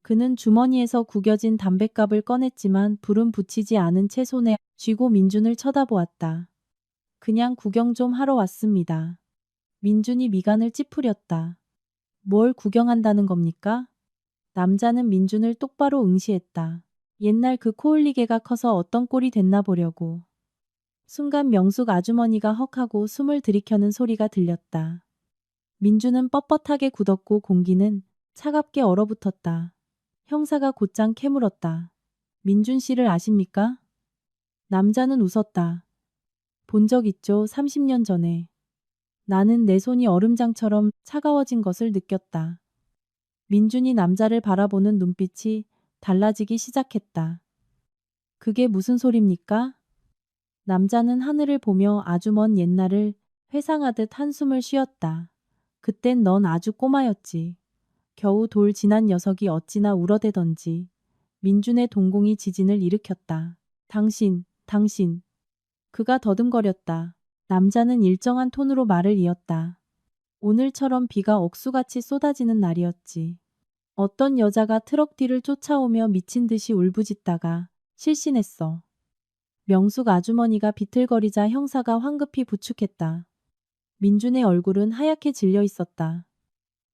그는 주머니에서 구겨진 담뱃갑을 꺼냈지만 불은 붙이지 않은 채 손에 쥐고 민준을 쳐다보았다. 그냥 구경 좀 하러 왔습니다. 민준이 미간을 찌푸렸다. 뭘 구경한다는 겁니까? 남자는 민준을 똑바로 응시했다. 옛날 그 코흘리개가 커서 어떤 꼴이 됐나 보려고. 순간 명숙 아주머니가 헉하고 숨을 들이켜는 소리가 들렸다. 민준은 뻣뻣하게 굳었고 공기는 차갑게 얼어붙었다. 형사가 곧장 캐물었다. 민준 씨를 아십니까? 남자는 웃었다. 본 적 있죠, 30년 전에. 나는 내 손이 얼음장처럼 차가워진 것을 느꼈다. 민준이 남자를 바라보는 눈빛이 달라지기 시작했다. 그게 무슨 소립니까? 남자는 하늘을 보며 아주 먼 옛날을 회상하듯 한숨을 쉬었다. 그땐 넌 아주 꼬마였지. 겨우 돌 지난 녀석이 어찌나 울어대던지. 민준의 동공이 지진을 일으켰다. 당신. 그가 더듬거렸다. 남자는 일정한 톤으로 말을 이었다. 오늘처럼 비가 억수같이 쏟아지는 날이었지. 어떤 여자가 트럭 뒤를 쫓아오며 미친 듯이 울부짖다가 실신했어. 명숙 아주머니가 비틀거리자 형사가 황급히 부축했다. 민준의 얼굴은 하얗게 질려 있었다.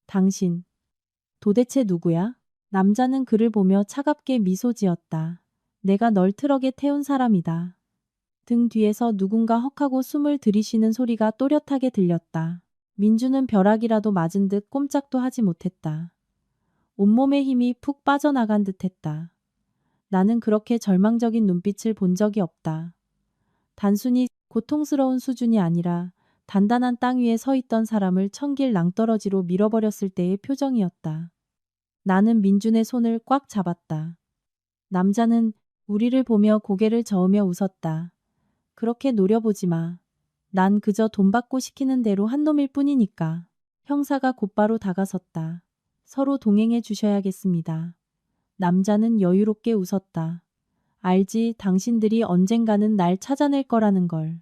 당신, 도대체 누구야? 남자는 그를 보며 차갑게 미소 지었다. 내가 널 트럭에 태운 사람이다. 등 뒤에서 누군가 헉하고 숨을 들이쉬는 소리가 또렷하게 들렸다. 민주는 벼락이라도 맞은 듯 꼼짝도 하지 못했다. 온몸의 힘이 푹 빠져나간 듯했다. 나는 그렇게 절망적인 눈빛을 본 적이 없다. 단순히 고통스러운 수준이 아니라 단단한 땅 위에 서 있던 사람을 천길 낭떠러지로 밀어버렸을 때의 표정이었다. 나는 민준의 손을 꽉 잡았다. 남자는 우리를 보며 고개를 저으며 웃었다. 그렇게 노려보지 마. 난 그저 돈 받고 시키는 대로 한 놈일 뿐이니까. 형사가 곧바로 다가섰다. 서로 동행해 주셔야겠습니다. 남자는 여유롭게 웃었다. 알지, 당신들이 언젠가는 날 찾아낼 거라는 걸.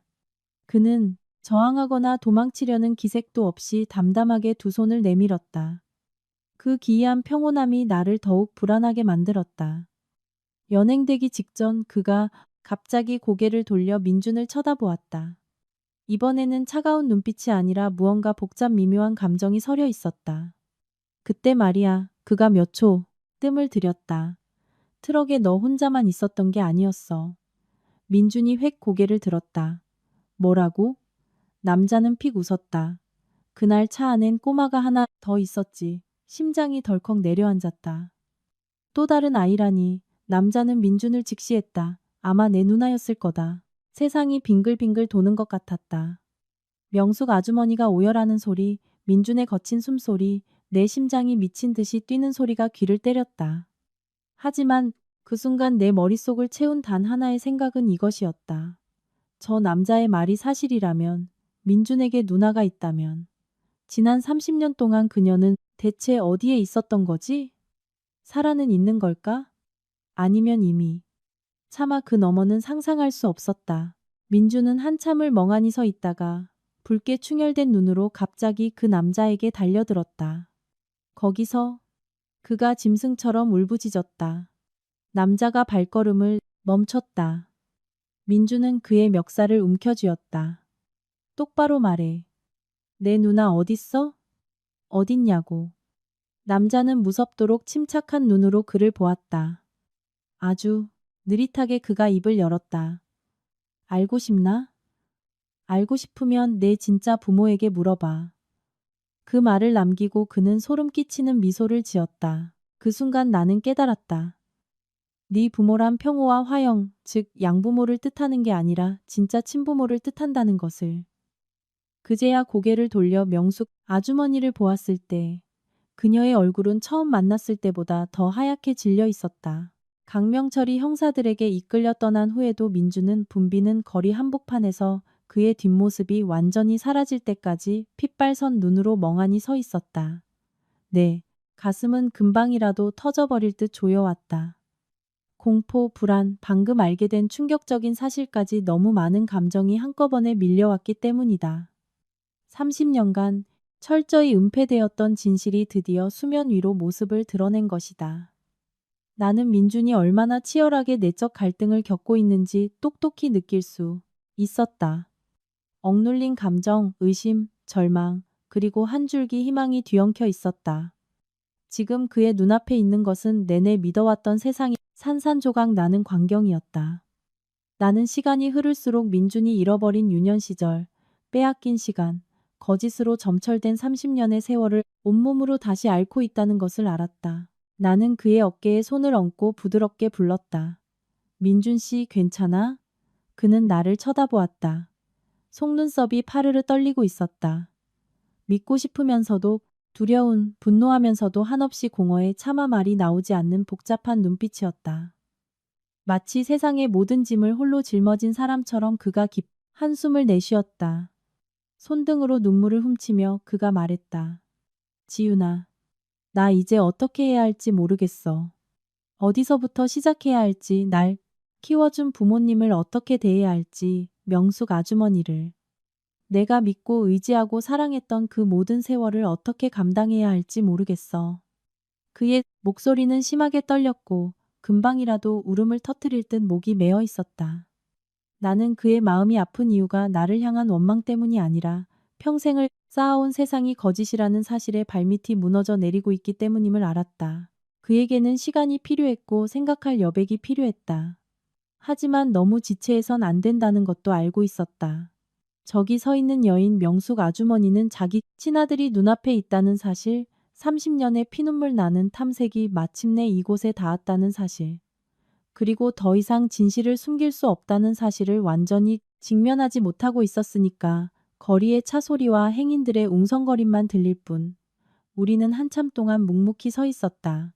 그는 저항하거나 도망치려는 기색도 없이 담담하게 두 손을 내밀었다. 그 기이한 평온함이 나를 더욱 불안하게 만들었다. 연행되기 직전 그가 갑자기 고개를 돌려 민준을 쳐다보았다. 이번에는 차가운 눈빛이 아니라 무언가 복잡 미묘한 감정이 서려 있었다. 그때 말이야, 그가 몇 초 뜸을 들였다. 트럭에 너 혼자만 있었던 게 아니었어. 민준이 획 고개를 들었다. 뭐라고? 남자는 픽 웃었다. 그날 차 안엔 꼬마가 하나 더 있었지. 심장이 덜컥 내려앉았다. 또 다른 아이라니. 남자는 민준을 직시했다. 아마 내 누나였을 거다. 세상이 빙글빙글 도는 것 같았다. 명숙 아주머니가 오열하는 소리, 민준의 거친 숨소리, 내 심장이 미친 듯이 뛰는 소리가 귀를 때렸다. 하지만 그 순간 내 머릿속을 채운 단 하나의 생각은 이것이었다. 저 남자의 말이 사실이라면, 민준에게 누나가 있다면, 지난 30년 동안 그녀는 대체 어디에 있었던 거지? 살아는 있는 걸까? 아니면 이미. 차마 그 너머는 상상할 수 없었다. 민준은 한참을 멍하니 서 있다가 붉게 충혈된 눈으로 갑자기 그 남자에게 달려들었다. 거기서 그가 짐승처럼 울부짖었다. 남자가 발걸음을 멈췄다. 민준은 그의 멱살을 움켜쥐었다. 똑바로 말해. 내 누나 어딨어? 어딨냐고. 남자는 무섭도록 침착한 눈으로 그를 보았다. 아주 느릿하게 그가 입을 열었다. 알고 싶나? 알고 싶으면 내 진짜 부모에게 물어봐. 그 말을 남기고 그는 소름 끼치는 미소를 지었다. 그 순간 나는 깨달았다. 네 부모란 평호와 화영, 즉 양부모를 뜻하는 게 아니라 진짜 친부모를 뜻한다는 것을. 그제야 고개를 돌려 명숙 아주머니를 보았을 때 그녀의 얼굴은 처음 만났을 때보다 더 하얗게 질려 있었다. 강명철이 형사들에게 이끌려 떠난 후에도 민주는 붐비는 거리 한복판에서 그의 뒷모습이 완전히 사라질 때까지 핏발선 눈으로 멍하니 서 있었다. 네, 가슴은 금방이라도 터져버릴 듯 조여왔다. 공포, 불안, 방금 알게 된 충격적인 사실까지 너무 많은 감정이 한꺼번에 밀려왔기 때문이다. 30년간 철저히 은폐되었던 진실이 드디어 수면 위로 모습을 드러낸 것이다. 나는 민준이 얼마나 치열하게 내적 갈등을 겪고 있는지 똑똑히 느낄 수 있었다. 억눌린 감정, 의심, 절망, 그리고 한 줄기 희망이 뒤엉켜 있었다. 지금 그의 눈앞에 있는 것은 내내 믿어왔던 세상이 산산조각 나는 광경이었다. 나는 시간이 흐를수록 민준이 잃어버린 유년 시절, 빼앗긴 시간, 거짓으로 점철된 30년의 세월을 온몸으로 다시 앓고 있다는 것을 알았다. 나는 그의 어깨에 손을 얹고 부드럽게 불렀다. 민준 씨 괜찮아? 그는 나를 쳐다보았다. 속눈썹이 파르르 떨리고 있었다. 믿고 싶으면서도 두려운, 분노하면서도 한없이 공허해 차마 말이 나오지 않는 복잡한 눈빛이었다. 마치 세상의 모든 짐을 홀로 짊어진 사람처럼 그가 한숨을 내쉬었다. 손등으로 눈물을 훔치며 그가 말했다. 지윤아, 나 이제 어떻게 해야 할지 모르겠어. 어디서부터 시작해야 할지, 날 키워준 부모님을 어떻게 대해야 할지, 명숙 아주머니를. 내가 믿고 의지하고 사랑했던 그 모든 세월을 어떻게 감당해야 할지 모르겠어. 그의 목소리는 심하게 떨렸고 금방이라도 울음을 터뜨릴 듯 목이 메어 있었다. 나는 그의 마음이 아픈 이유가 나를 향한 원망 때문이 아니라 평생을 쌓아온 세상이 거짓이라는 사실에 발밑이 무너져 내리고 있기 때문임을 알았다. 그에게는 시간이 필요했고 생각할 여백이 필요했다. 하지만 너무 지체해선 안 된다는 것도 알고 있었다. 저기 서 있는 여인 명숙 아주머니는 자기 친아들이 눈앞에 있다는 사실, 30년의 피눈물 나는 탐색이 마침내 이곳에 닿았다는 사실, 그리고 더 이상 진실을 숨길 수 없다는 사실을 완전히 직면하지 못하고 있었으니까 거리의 차 소리와 행인들의 웅성거림만 들릴 뿐 우리는 한참 동안 묵묵히 서 있었다.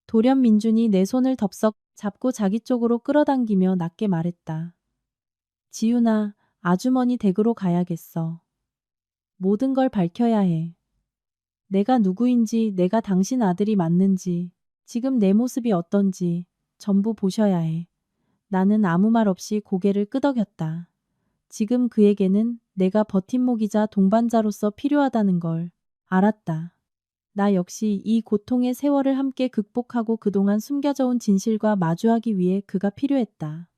돌연 민준이 내 손을 덥석 잡고 자기 쪽으로 끌어당기며 낮게 말했다. 지윤아, 아주머니 댁으로 가야겠어. 모든 걸 밝혀야 해. 내가 누구인지, 내가 당신 아들이 맞는지, 지금 내 모습이 어떤지 전부 보셔야 해. 나는 아무 말 없이 고개를 끄덕였다. 지금 그에게는 내가 버팀목이자 동반자로서 필요하다는 걸 알았다. 나 역시 이 고통의 세월을 함께 극복하고 그동안 숨겨져 온 진실과 마주하기 위해 그가 필요했다.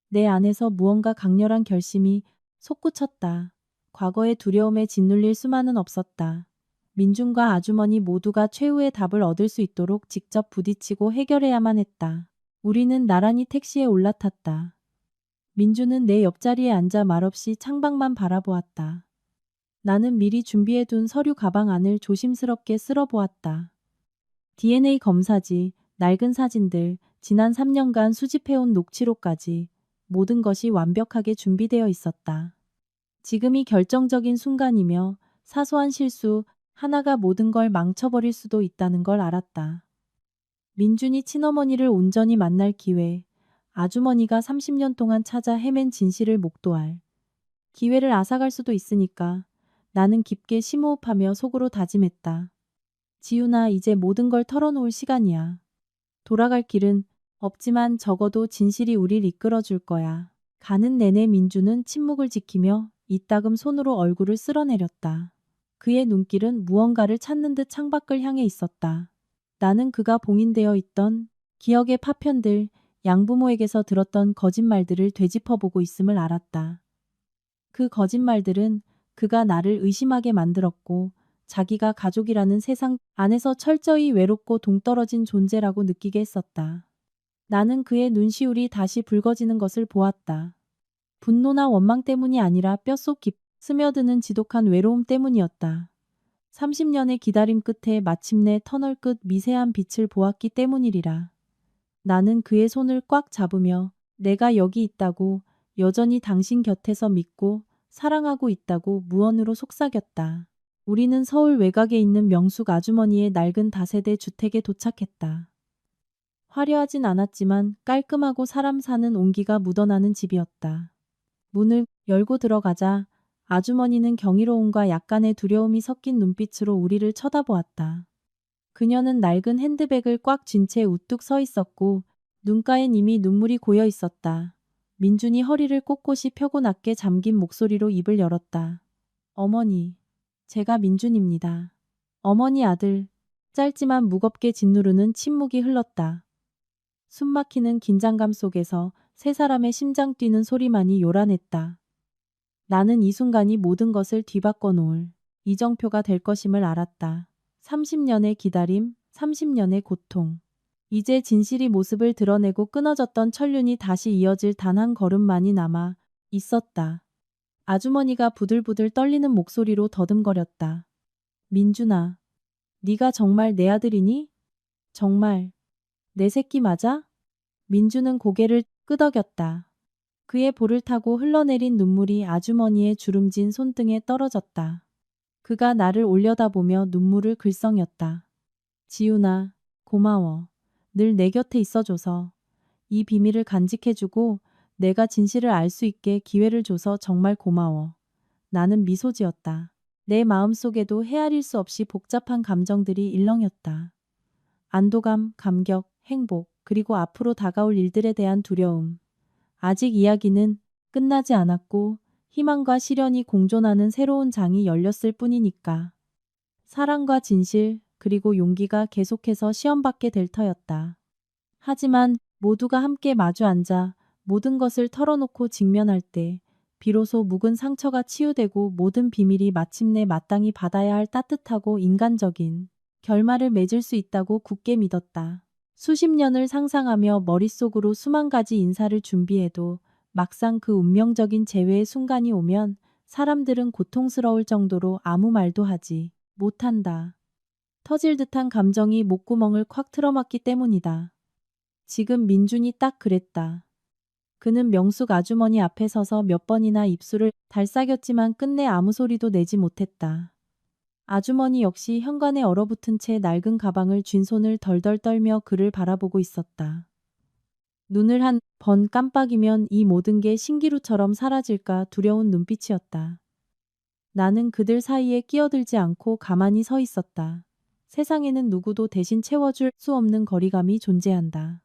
내 안에서 무언가 강렬한 결심이 솟구쳤다. 과거의 두려움에 짓눌릴 수만은 없었다. 민준과 아주머니 모두가 최후의 답을 얻을 수 있도록 직접 부딪히고 해결해야만 했다. 우리는 나란히 택시에 올라탔다. 민준은 내 옆자리에 앉아 말없이 창밖만 바라보았다. 나는 미리 준비해둔 서류 가방 안을 조심스럽게 쓸어보았다. DNA 검사지, 낡은 사진들, 지난 3년간 수집해온 녹취록까지 모든 것이 완벽하게 준비되어 있었다. 지금이 결정적인 순간이며 사소한 실수 하나가 모든 걸 망쳐버릴 수도 있다는 걸 알았다. 민준이 친어머니를 온전히 만날 기회, 아주머니가 30년 동안 찾아 헤맨 진실을 목도할 기회를 앗아갈 수도 있으니까 나는 깊게 심호흡하며 속으로 다짐했다. 지훈아, 이제 모든 걸 털어놓을 시간이야. 돌아갈 길은 없지만 적어도 진실이 우릴 이끌어줄 거야. 가는 내내 민주는 침묵을 지키며 이따금 손으로 얼굴을 쓸어내렸다. 그의 눈길은 무언가를 찾는 듯 창밖을 향해 있었다. 나는 그가 봉인되어 있던 기억의 파편들, 양부모에게서 들었던 거짓말들을 되짚어보고 있음을 알았다. 그 거짓말들은 그가 나를 의심하게 만들었고 자기가 가족이라는 세상 안에서 철저히 외롭고 동떨어진 존재라고 느끼게 했었다. 나는 그의 눈시울이 다시 붉어지는 것을 보았다. 분노나 원망 때문이 아니라 뼛속 깊 스며드는 지독한 외로움 때문이었다. 30년의 기다림 끝에 마침내 터널 끝 미세한 빛을 보았기 때문이리라. 나는 그의 손을 꽉 잡으며 내가 여기 있다고, 여전히 당신 곁에서 믿고 사랑하고 있다고 무언으로 속삭였다. 우리는 서울 외곽에 있는 명숙 아주머니의 낡은 다세대 주택에 도착했다. 화려하진 않았지만 깔끔하고 사람 사는 온기가 묻어나는 집이었다. 문을 열고 들어가자 아주머니는 경이로움과 약간의 두려움이 섞인 눈빛으로 우리를 쳐다보았다. 그녀는 낡은 핸드백을 꽉 쥔 채 우뚝 서 있었고 눈가엔 이미 눈물이 고여 있었다. 민준이 허리를 꼿꼿이 펴고 낮게 잠긴 목소리로 입을 열었다. 어머니, 제가 민준입니다. 어머니 아들. 짧지만 무겁게 짓누르는 침묵이 흘렀다. 숨막히는 긴장감 속에서 세 사람의 심장 뛰는 소리만이 요란했다. 나는 이 순간이 모든 것을 뒤바꿔 놓을 이정표가 될 것임을 알았다. 30년의 기다림, 30년의 고통. 이제 진실이 모습을 드러내고 끊어졌던 천륜이 다시 이어질 단 한 걸음만이 남아 있었다. 아주머니가 부들부들 떨리는 목소리로 더듬거렸다. 민준아, 네가 정말 내 아들이니? 정말 내 새끼 맞아? 민준은 고개를 끄덕였다. 그의 볼을 타고 흘러내린 눈물이 아주머니의 주름진 손등에 떨어졌다. 그가 나를 올려다보며 눈물을 글썽였다. 지훈아, 고마워. 늘 내 곁에 있어줘서. 이 비밀을 간직해주고 내가 진실을 알 수 있게 기회를 줘서 정말 고마워. 나는 미소 지었다. 내 마음속에도 헤아릴 수 없이 복잡한 감정들이 일렁였다. 안도감, 감격, 행복, 그리고 앞으로 다가올 일들에 대한 두려움. 아직 이야기는 끝나지 않았고 희망과 시련이 공존하는 새로운 장이 열렸을 뿐이니까. 사랑과 진실, 그리고 용기가 계속해서 시험받게 될 터였다. 하지만 모두가 함께 마주 앉아 모든 것을 털어놓고 직면할 때 비로소 묵은 상처가 치유되고 모든 비밀이 마침내 마땅히 받아야 할 따뜻하고 인간적인 결말을 맺을 수 있다고 굳게 믿었다. 수십 년을 상상하며 머릿속으로 수만 가지 인사를 준비해도 막상 그 운명적인 재회의 순간이 오면 사람들은 고통스러울 정도로 아무 말도 하지 못한다. 터질 듯한 감정이 목구멍을 콱 틀어막기 때문이다. 지금 민준이 딱 그랬다. 그는 명숙 아주머니 앞에 서서 몇 번이나 입술을 달싹였지만 끝내 아무 소리도 내지 못했다. 아주머니 역시 현관에 얼어붙은 채 낡은 가방을 쥔 손을 덜덜 떨며 그를 바라보고 있었다. 눈을 한 번 깜빡이면 이 모든 게 신기루처럼 사라질까 두려운 눈빛이었다. 나는 그들 사이에 끼어들지 않고 가만히 서 있었다. 세상에는 누구도 대신 채워줄 수 없는 거리감이 존재한다.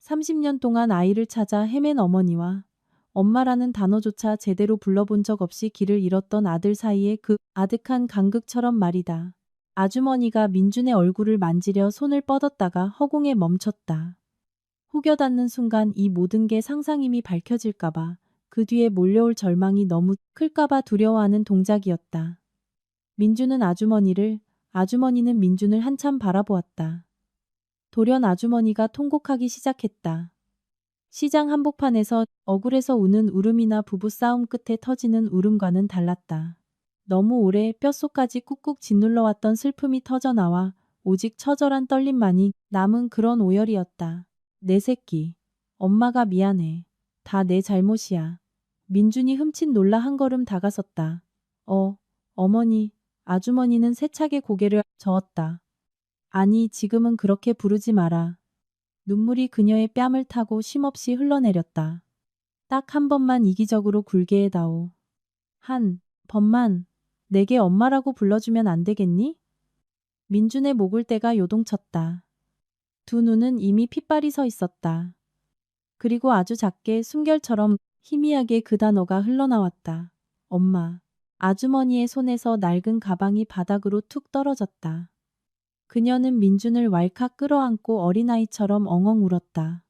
30년 동안 아이를 찾아 헤맨 어머니와 엄마라는 단어조차 제대로 불러본 적 없이 길을 잃었던 아들 사이의 그 아득한 간극처럼 말이다. 아주머니가 민준의 얼굴을 만지려 손을 뻗었다가 허공에 멈췄다. 혹여 닿는 순간 이 모든 게 상상임이 밝혀질까봐 그 뒤에 몰려올 절망이 너무 클까봐 두려워하는 동작이었다. 민준은 아주머니를, 아주머니는 민준을 한참 바라보았다. 돌연 아주머니가 통곡하기 시작했다. 시장 한복판에서 억울해서 우는 울음이나 부부싸움 끝에 터지는 울음과는 달랐다. 너무 오래 뼛속까지 꾹꾹 짓눌러왔던 슬픔이 터져나와 오직 처절한 떨림만이 남은 그런 오열이었다. 내 새끼. 엄마가 미안해. 다 내 잘못이야. 민준이 흠칫 놀라 한 걸음 다가섰다. 어머니. 아주머니는 세차게 고개를 저었다. 아니, 지금은 그렇게 부르지 마라. 눈물이 그녀의 뺨을 타고 쉼없이 흘러내렸다. 딱 한 번만 이기적으로 굴게 해다오. 한 번만 내게 엄마라고 불러주면 안 되겠니? 민준의 목을대가 요동쳤다. 두 눈은 이미 핏발이 서 있었다. 그리고 아주 작게 숨결처럼 희미하게 그 단어가 흘러나왔다. 엄마. 아주머니의 손에서 낡은 가방이 바닥으로 툭 떨어졌다. 그녀는 민준을 왈칵 끌어안고 어린아이처럼 엉엉 울었다.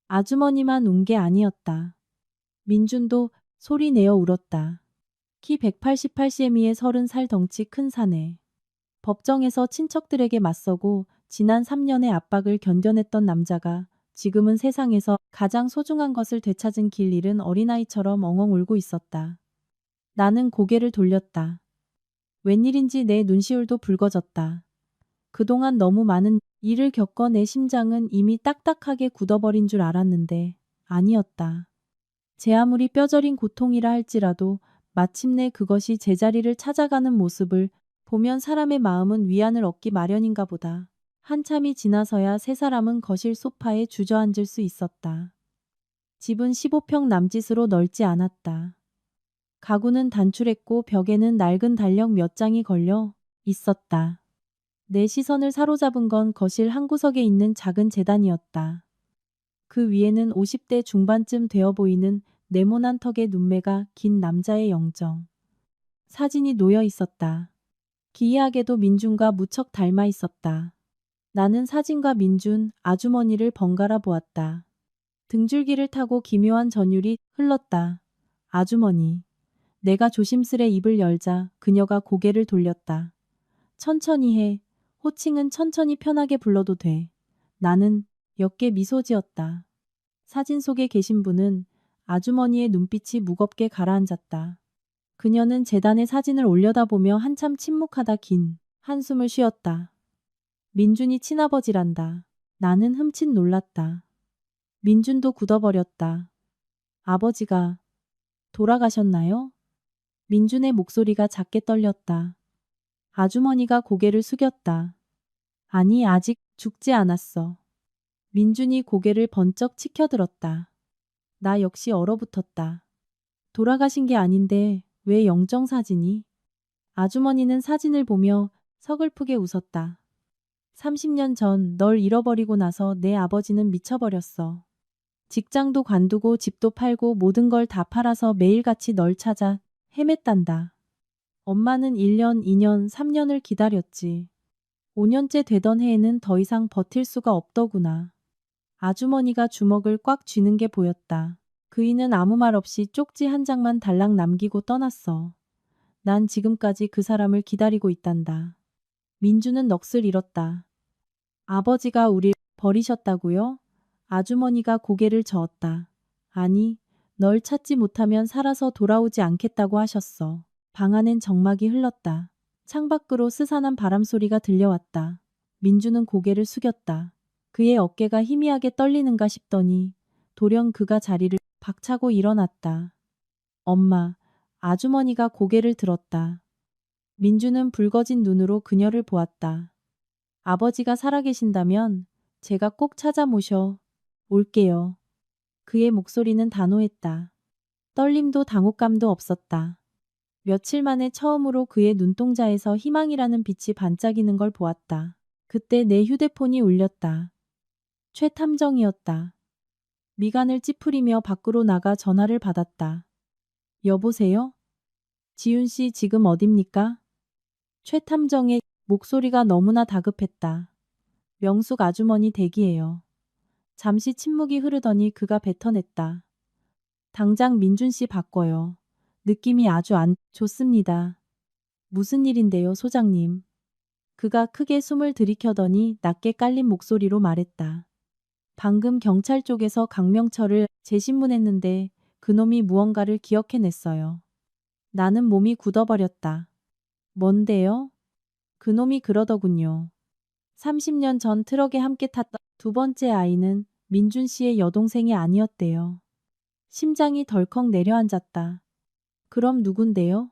아주머니만 운 게 아니었다. 민준도 소리 내어 울었다. 키 188cm의 30살 덩치 큰 사내. 법정에서 친척들에게 맞서고 지난 3년의 압박을 견뎌냈던 남자가 지금은 세상에서 가장 소중한 것을 되찾은 길 잃은 어린아이처럼 엉엉 울고 있었다. 나는 고개를 돌렸다. 웬일인지 내 눈시울도 붉어졌다. 그동안 너무 많은 일을 겪어 내 심장은 이미 딱딱하게 굳어버린 줄 알았는데 아니었다. 제 아무리 뼈저린 고통이라 할지라도 마침내 그것이 제자리를 찾아가는 모습을 보면 사람의 마음은 위안을 얻기 마련인가 보다. 한참이 지나서야 세 사람은 거실 소파에 주저앉을 수 있었다. 집은 15평 남짓으로 넓지 않았다. 가구는 단출했고 벽에는 낡은 달력 몇 장이 걸려 있었다. 내 시선을 사로잡은 건 거실 한 구석에 있는 작은 제단이었다. 그 위에는 50대 중반쯤 되어 보이는 네모난 턱에 눈매가 긴 남자의 영정 사진이 놓여 있었다. 기이하게도 민준과 무척 닮아 있었다. 나는 사진과 민준, 아주머니를 번갈아 보았다. 등줄기를 타고 기묘한 전율이 흘렀다. 아주머니. 내가 조심스레 입을 열자 그녀가 고개를 돌렸다. 천천히 해. 호칭은 천천히 편하게 불러도 돼. 나는 옅게 미소 지었다. 사진 속에 계신 분은 아주머니의 눈빛이 무겁게 가라앉았다. 그녀는 재단에 사진을 올려다보며 한참 침묵하다 긴 한숨을 쉬었다. 민준이 친아버지란다. 나는 흠칫 놀랐다. 민준도 굳어버렸다. 아버지가 돌아가셨나요? 민준의 목소리가 작게 떨렸다. 아주머니가 고개를 숙였다. 아니, 아직 죽지 않았어. 민준이 고개를 번쩍 치켜들었다. 나 역시 얼어붙었다. 돌아가신 게 아닌데 왜 영정사진이? 아주머니는 사진을 보며 서글프게 웃었다. 30년 전 널 잃어버리고 나서 내 아버지는 미쳐버렸어. 직장도 관두고 집도 팔고 모든 걸 다 팔아서 매일같이 널 찾아 헤맸단다. 엄마는 1년, 2년, 3년을 기다렸지. 5년째 되던 해에는 더 이상 버틸 수가 없더구나. 아주머니가 주먹을 꽉 쥐는 게 보였다. 그이는 아무 말 없이 쪽지 한 장만 달랑 남기고 떠났어. 난 지금까지 그 사람을 기다리고 있단다. 민주는 넋을 잃었다. 아버지가 우릴 버리셨다고요? 아주머니가 고개를 저었다. 아니, 널 찾지 못하면 살아서 돌아오지 않겠다고 하셨어. 방 안엔 정막이 흘렀다. 창밖으로 스산한 바람소리가 들려왔다. 민주는 고개를 숙였다. 그의 어깨가 희미하게 떨리는가 싶더니 돌연 그가 자리를 박차고 일어났다. 엄마, 아주머니가 고개를 들었다. 민주는 붉어진 눈으로 그녀를 보았다. 아버지가 살아계신다면 제가 꼭 찾아 모셔 올게요. 그의 목소리는 단호했다. 떨림도 당혹감도 없었다. 며칠 만에 처음으로 그의 눈동자에서 희망이라는 빛이 반짝이는 걸 보았다. 그때 내 휴대폰이 울렸다. 최탐정이었다. 미간을 찌푸리며 밖으로 나가 전화를 받았다. 여보세요? 지윤 씨 지금 어딥니까? 최탐정의 목소리가 너무나 다급했다. 명숙 아주머니 댁이에요. 잠시 침묵이 흐르더니 그가 뱉어냈다. 당장 민준 씨 바꿔요. 느낌이 아주 안 좋습니다. 무슨 일인데요, 소장님? 그가 크게 숨을 들이켜더니 낮게 깔린 목소리로 말했다. 방금 경찰 쪽에서 강명철을 재신문했는데 그놈이 무언가를 기억해냈어요. 나는 몸이 굳어버렸다. 뭔데요? 그놈이 그러더군요. 30년 전 트럭에 함께 탔던 두 번째 아이는 민준 씨의 여동생이 아니었대요. 심장이 덜컥 내려앉았다. 그럼 누군데요?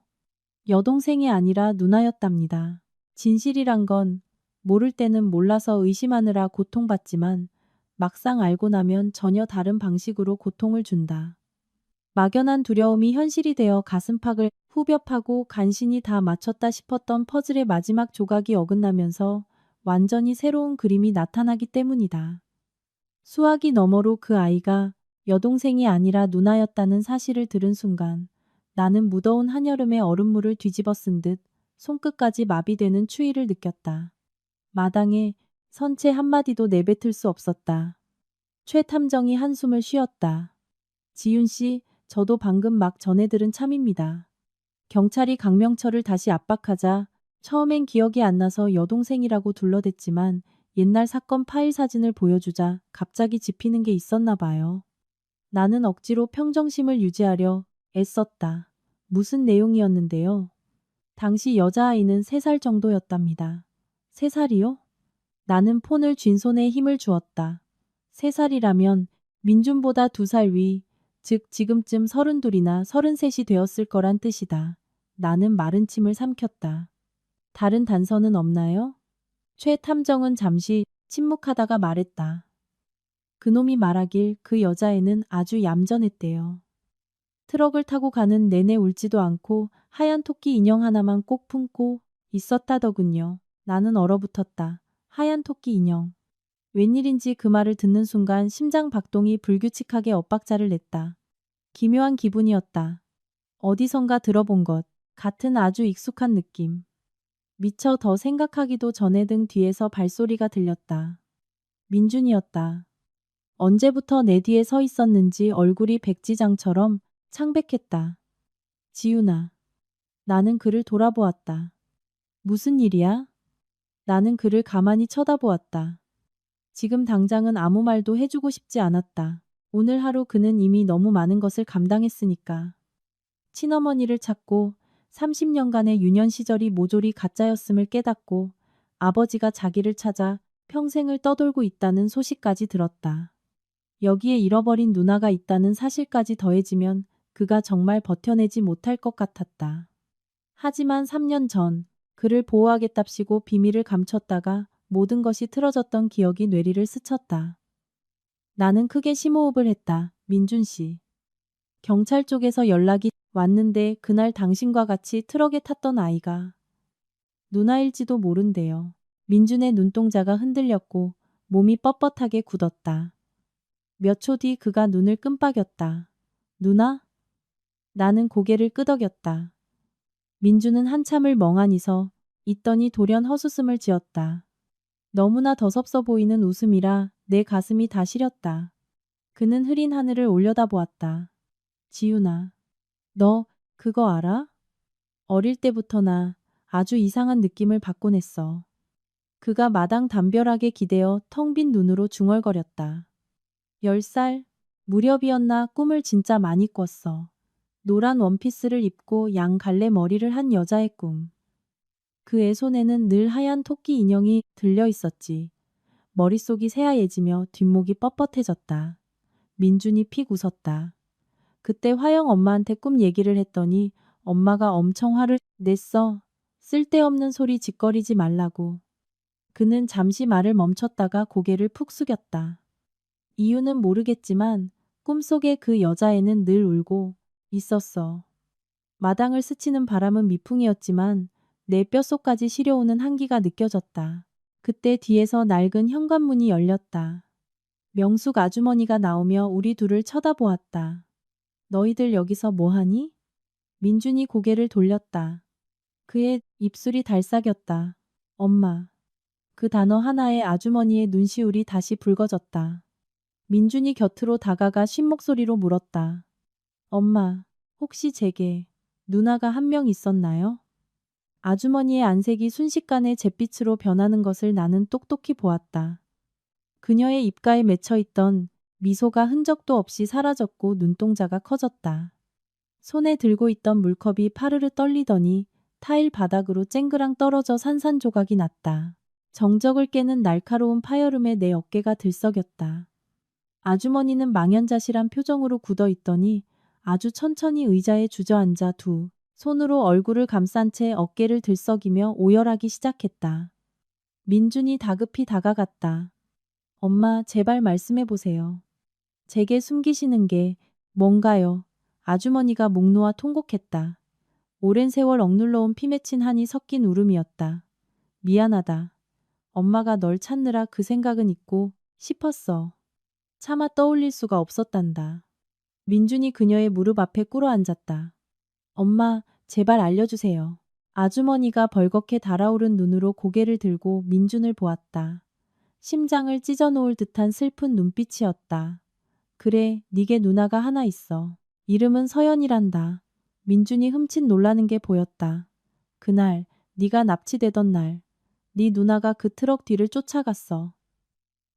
여동생이 아니라 누나였답니다. 진실이란 건 모를 때는 몰라서 의심하느라 고통받지만 막상 알고 나면 전혀 다른 방식으로 고통을 준다. 막연한 두려움이 현실이 되어 가슴팍을 후벼 파고 간신히 다 맞췄다 싶었던 퍼즐의 마지막 조각이 어긋나면서 완전히 새로운 그림이 나타나기 때문이다. 수화기 너머로 그 아이가 여동생이 아니라 누나였다는 사실을 들은 순간 나는 무더운 한여름의 얼음물을 뒤집어 쓴 듯 손끝까지 마비되는 추위를 느꼈다. 마당에 선 채 한마디도 내뱉을 수 없었다. 최 탐정이 한숨을 쉬었다. 지윤 씨, 저도 방금 막 전해 들은 참입니다. 경찰이 강명철을 다시 압박하자 처음엔 기억이 안 나서 여동생이라고 둘러댔지만 옛날 사건 파일 사진을 보여주자 갑자기 짚이는 게 있었나 봐요. 나는 억지로 평정심을 유지하려 애썼다. 무슨 내용이었는데요? 당시 여자아이는 3살 정도였답니다. 3살이요? 나는 폰을 쥔 손에 힘을 주었다. 3살이라면 민준보다 2살 위, 즉 지금쯤 32이나 33이 되었을 거란 뜻이다. 나는 마른 침을 삼켰다. 다른 단서는 없나요? 최 탐정은 잠시 침묵하다가 말했다. 그놈이 말하길 그 여자애는 아주 얌전했대요. 트럭을 타고 가는 내내 울지도 않고 하얀 토끼 인형 하나만 꼭 품고 있었다더군요. 나는 얼어붙었다. 하얀 토끼 인형. 웬일인지 그 말을 듣는 순간 심장 박동이 불규칙하게 엇박자를 냈다. 기묘한 기분이었다. 어디선가 들어본 것 같은 아주 익숙한 느낌. 미처 더 생각하기도 전에 등 뒤에서 발소리가 들렸다. 민준이었다. 언제부터 내 뒤에 서 있었는지 얼굴이 백지장처럼 창백했다. 지윤아. 나는 그를 돌아보았다. 무슨 일이야? 나는 그를 가만히 쳐다보았다. 지금 당장은 아무 말도 해주고 싶지 않았다. 오늘 하루 그는 이미 너무 많은 것을 감당했으니까. 친어머니를 찾고 30년간의 유년 시절이 모조리 가짜였음을 깨닫고 아버지가 자기를 찾아 평생을 떠돌고 있다는 소식까지 들었다. 여기에 잃어버린 누나가 있다는 사실까지 더해지면 그가 정말 버텨내지 못할 것 같았다. 하지만 3년 전 그를 보호하겠답시고 비밀을 감췄다가 모든 것이 틀어졌던 기억이 뇌리를 스쳤다. 나는 크게 심호흡을 했다. 민준 씨. 경찰 쪽에서 연락이 왔는데 그날 당신과 같이 트럭에 탔던 아이가 누나일지도 모른대요. 민준의 눈동자가 흔들렸고 몸이 뻣뻣하게 굳었다. 몇 초 뒤 그가 눈을 끔빡였다. 누나? 나는 고개를 끄덕였다. 민준은 한참을 멍하니 서 있더니 돌연 헛웃음을 지었다. 너무나 더섭어 보이는 웃음이라 내 가슴이 다 시렸다. 그는 흐린 하늘을 올려다보았다. 지윤아, 너 그거 알아? 어릴 때부터 나 아주 이상한 느낌을 받곤 했어. 그가 마당 담벼락에 기대어 텅 빈 눈으로 중얼거렸다. 10살 무렵이었나 꿈을 진짜 많이 꿨어. 노란 원피스를 입고 양갈래 머리를 한 여자의 꿈. 그의 손에는 늘 하얀 토끼 인형이 들려 있었지. 머릿속이 새하얘지며 뒷목이 뻣뻣해졌다. 민준이 픽 웃었다. 그때 화영 엄마한테 꿈 얘기를 했더니 엄마가 엄청 화를 냈어. 쓸데없는 소리 짓거리지 말라고. 그는 잠시 말을 멈췄다가 고개를 푹 숙였다. 이유는 모르겠지만 꿈속에 그 여자애는 늘 울고 있었어. 마당을 스치는 바람은 미풍이었지만 내 뼛속까지 시려오는 한기가 느껴졌다. 그때 뒤에서 낡은 현관문이 열렸다. 명숙 아주머니가 나오며 우리 둘을 쳐다보았다. 너희들 여기서 뭐하니? 민준이 고개를 돌렸다. 그의 입술이 달싹였다. 엄마. 그 단어 하나에 아주머니의 눈시울이 다시 붉어졌다. 민준이 곁으로 다가가 쉰 목소리로 물었다. 엄마, 혹시 제게 누나가 한 명 있었나요? 아주머니의 안색이 순식간에 잿빛으로 변하는 것을 나는 똑똑히 보았다. 그녀의 입가에 맺혀 있던 미소가 흔적도 없이 사라졌고 눈동자가 커졌다. 손에 들고 있던 물컵이 파르르 떨리더니 타일 바닥으로 쨍그랑 떨어져 산산조각이 났다. 정적을 깨는 날카로운 파열음에 내 어깨가 들썩였다. 아주머니는 망연자실한 표정으로 굳어 있더니 아주 천천히 의자에 주저앉아 두 손으로 얼굴을 감싼 채 어깨를 들썩이며 오열하기 시작했다. 민준이 다급히 다가갔다. 엄마, 제발 말씀해 보세요. 제게 숨기시는 게 뭔가요? 아주머니가 목 놓아 통곡했다. 오랜 세월 억눌러온 피 맺힌 한이 섞인 울음이었다. 미안하다. 엄마가 널 찾느라 그 생각은 잊고 싶었어. 차마 떠올릴 수가 없었단다. 민준이 그녀의 무릎 앞에 꿇어 앉았다. 엄마, 제발 알려주세요. 아주머니가 벌겋게 달아오른 눈으로 고개를 들고 민준을 보았다. 심장을 찢어놓을 듯한 슬픈 눈빛이었다. 그래, 니게 누나가 하나 있어. 이름은 서연이란다. 민준이 흠칫 놀라는 게 보였다. 그날, 네가 납치되던 날, 네 누나가 그 트럭 뒤를 쫓아갔어.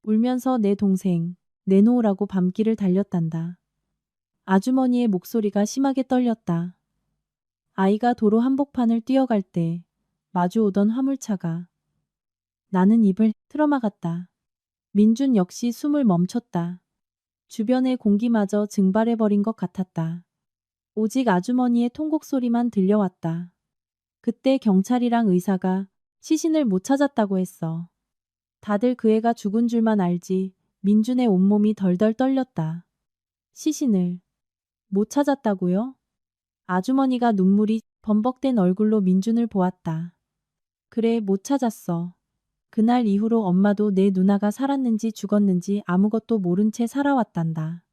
울면서 내 동생, 내놓으라고 밤길을 달렸단다. 아주머니의 목소리가 심하게 떨렸다. 아이가 도로 한복판을 뛰어갈 때 마주오던 화물차가 나는 입을 틀어막았다. 민준 역시 숨을 멈췄다. 주변의 공기마저 증발해버린 것 같았다. 오직 아주머니의 통곡 소리만 들려왔다. 그때 경찰이랑 의사가 시신을 못 찾았다고 했어. 다들 그 애가 죽은 줄만 알지 민준의 온몸이 덜덜 떨렸다. 시신을 못 찾았다고요? 아주머니가 눈물이 범벅된 얼굴로 민준을 보았다. 그래, 못 찾았어. 그날 이후로 엄마도 내 누나가 살았는지 죽었는지 아무것도 모른 채 살아왔단다.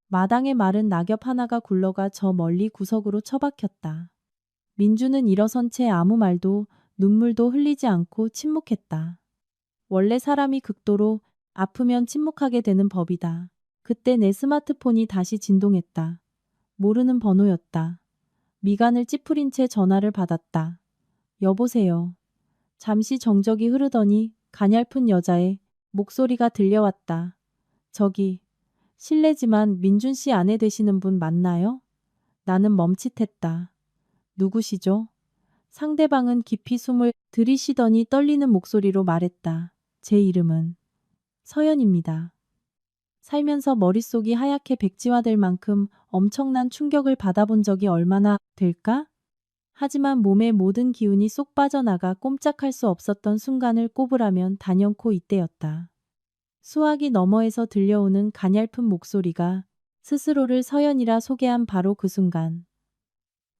마당에 마른 낙엽 하나가 굴러가 저 멀리 구석으로 처박혔다. 민주는 일어선 채 아무 말도 눈물도 흘리지 않고 침묵했다. 원래 사람이 극도로 아프면 침묵하게 되는 법이다. 그때 내 스마트폰이 다시 진동했다. 모르는 번호였다. 미간을 찌푸린 채 전화를 받았다. 여보세요. 잠시 정적이 흐르더니 가냘픈 여자의 목소리가 들려왔다. 저기, 실례지만 민준 씨 아내 되시는 분 맞나요? 나는 멈칫했다. 누구시죠? 상대방은 깊이 숨을 들이쉬더니 떨리는 목소리로 말했다. 제 이름은 서연입니다. 살면서 머릿속이 하얗게 백지화될 만큼 엄청난 충격을 받아본 적이 얼마나 될까? 하지만 몸의 모든 기운이 쏙 빠져나가 꼼짝할 수 없었던 순간을 꼽으라면 단연코 이때였다. 수화기 너머에서 들려오는 가냘픈 목소리가 스스로를 서연이라 소개한 바로 그 순간.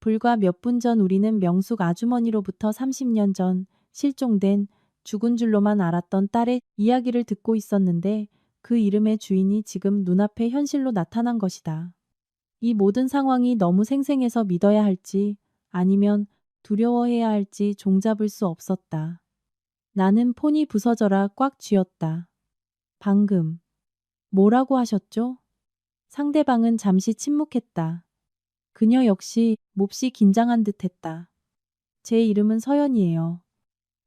불과 몇 분 전 우리는 명숙 아주머니로부터 30년 전 실종된 죽은 줄로만 알았던 딸의 이야기를 듣고 있었는데 그 이름의 주인이 지금 눈앞에 현실로 나타난 것이다. 이 모든 상황이 너무 생생해서 믿어야 할지 아니면 두려워해야 할지 종잡을 수 없었다. 나는 폰이 부서져라 꽉 쥐었다. 방금 뭐라고 하셨죠? 상대방은 잠시 침묵했다. 그녀 역시 몹시 긴장한 듯했다. 제 이름은 서연이에요.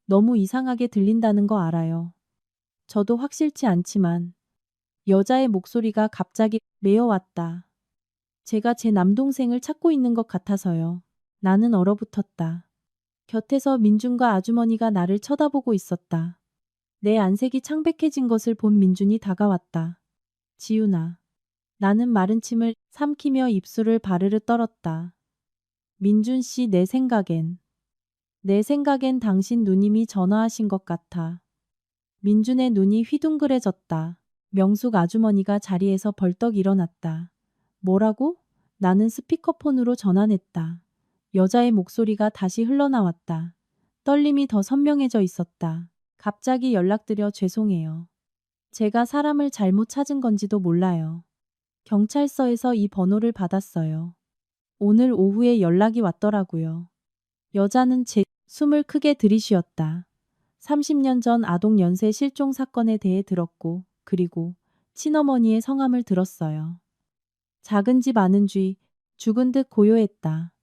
너무 이상하게 들린다는 거 알아요. 저도 확실치 않지만 여자의 목소리가 갑자기 메어왔다. 제가 제 남동생을 찾고 있는 것 같아서요. 나는 얼어붙었다. 곁에서 민준과 아주머니가 나를 쳐다보고 있었다. 내 안색이 창백해진 것을 본 민준이 다가왔다. 지훈아. 나는 마른 침을 삼키며 입술을 바르르 떨었다. 민준 씨, 내 생각엔 당신 누님이 전화하신 것 같아. 민준의 눈이 휘둥그레졌다. 명숙 아주머니가 자리에서 벌떡 일어났다. 뭐라고? 나는 스피커폰으로 전화냈다. 여자의 목소리가 다시 흘러나왔다. 떨림이 더 선명해져 있었다. 갑자기 연락드려 죄송해요. 제가 사람을 잘못 찾은 건지도 몰라요. 경찰서에서 이 번호를 받았어요. 오늘 오후에 연락이 왔더라고요. 여자는 제 숨을 크게 들이쉬었다. 30년 전 아동 연쇄 실종 사건에 대해 들었고, 그리고 친어머니의 성함을 들었어요. 작은 집 아는 쥐, 죽은 듯 고요했다.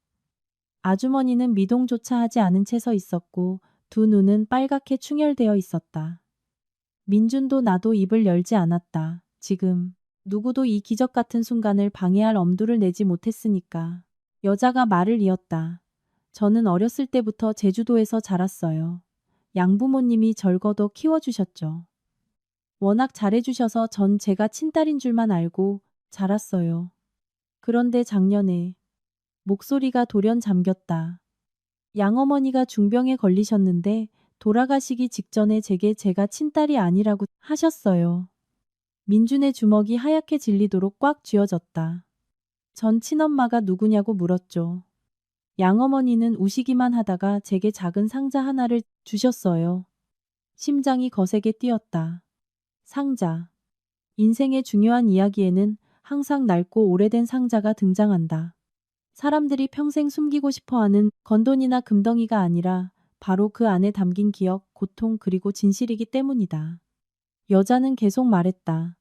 아주머니는 미동조차 하지 않은 채 서 있었고, 두 눈은 빨갛게 충혈되어 있었다. 민준도 나도 입을 열지 않았다. 지금 누구도 이 기적 같은 순간을 방해할 엄두를 내지 못했으니까. 여자가 말을 이었다. 저는 어렸을 때부터 제주도에서 자랐어요. 양부모님이 절거도 키워주셨죠. 워낙 잘해주셔서 전 제가 친딸인 줄만 알고 자랐어요. 그런데 작년에 목소리가 돌연 잠겼다. 양어머니가 중병에 걸리셨는데 돌아가시기 직전에 제가 친딸이 아니라고 하셨어요. 민준의 주먹이 하얗게 질리도록 꽉 쥐어졌다. 전 친엄마가 누구냐고 물었죠. 양어머니는 우시기만 하다가 제게 작은 상자 하나를 주셨어요. 심장이 거세게 뛰었다. 상자. 인생의 중요한 이야기에는 항상 낡고 오래된 상자가 등장한다. 사람들이 평생 숨기고 싶어하는 건돈이나 금덩이가 아니라 바로 그 안에 담긴 기억, 고통 그리고 진실이기 때문이다. 여자는 계속 말했다.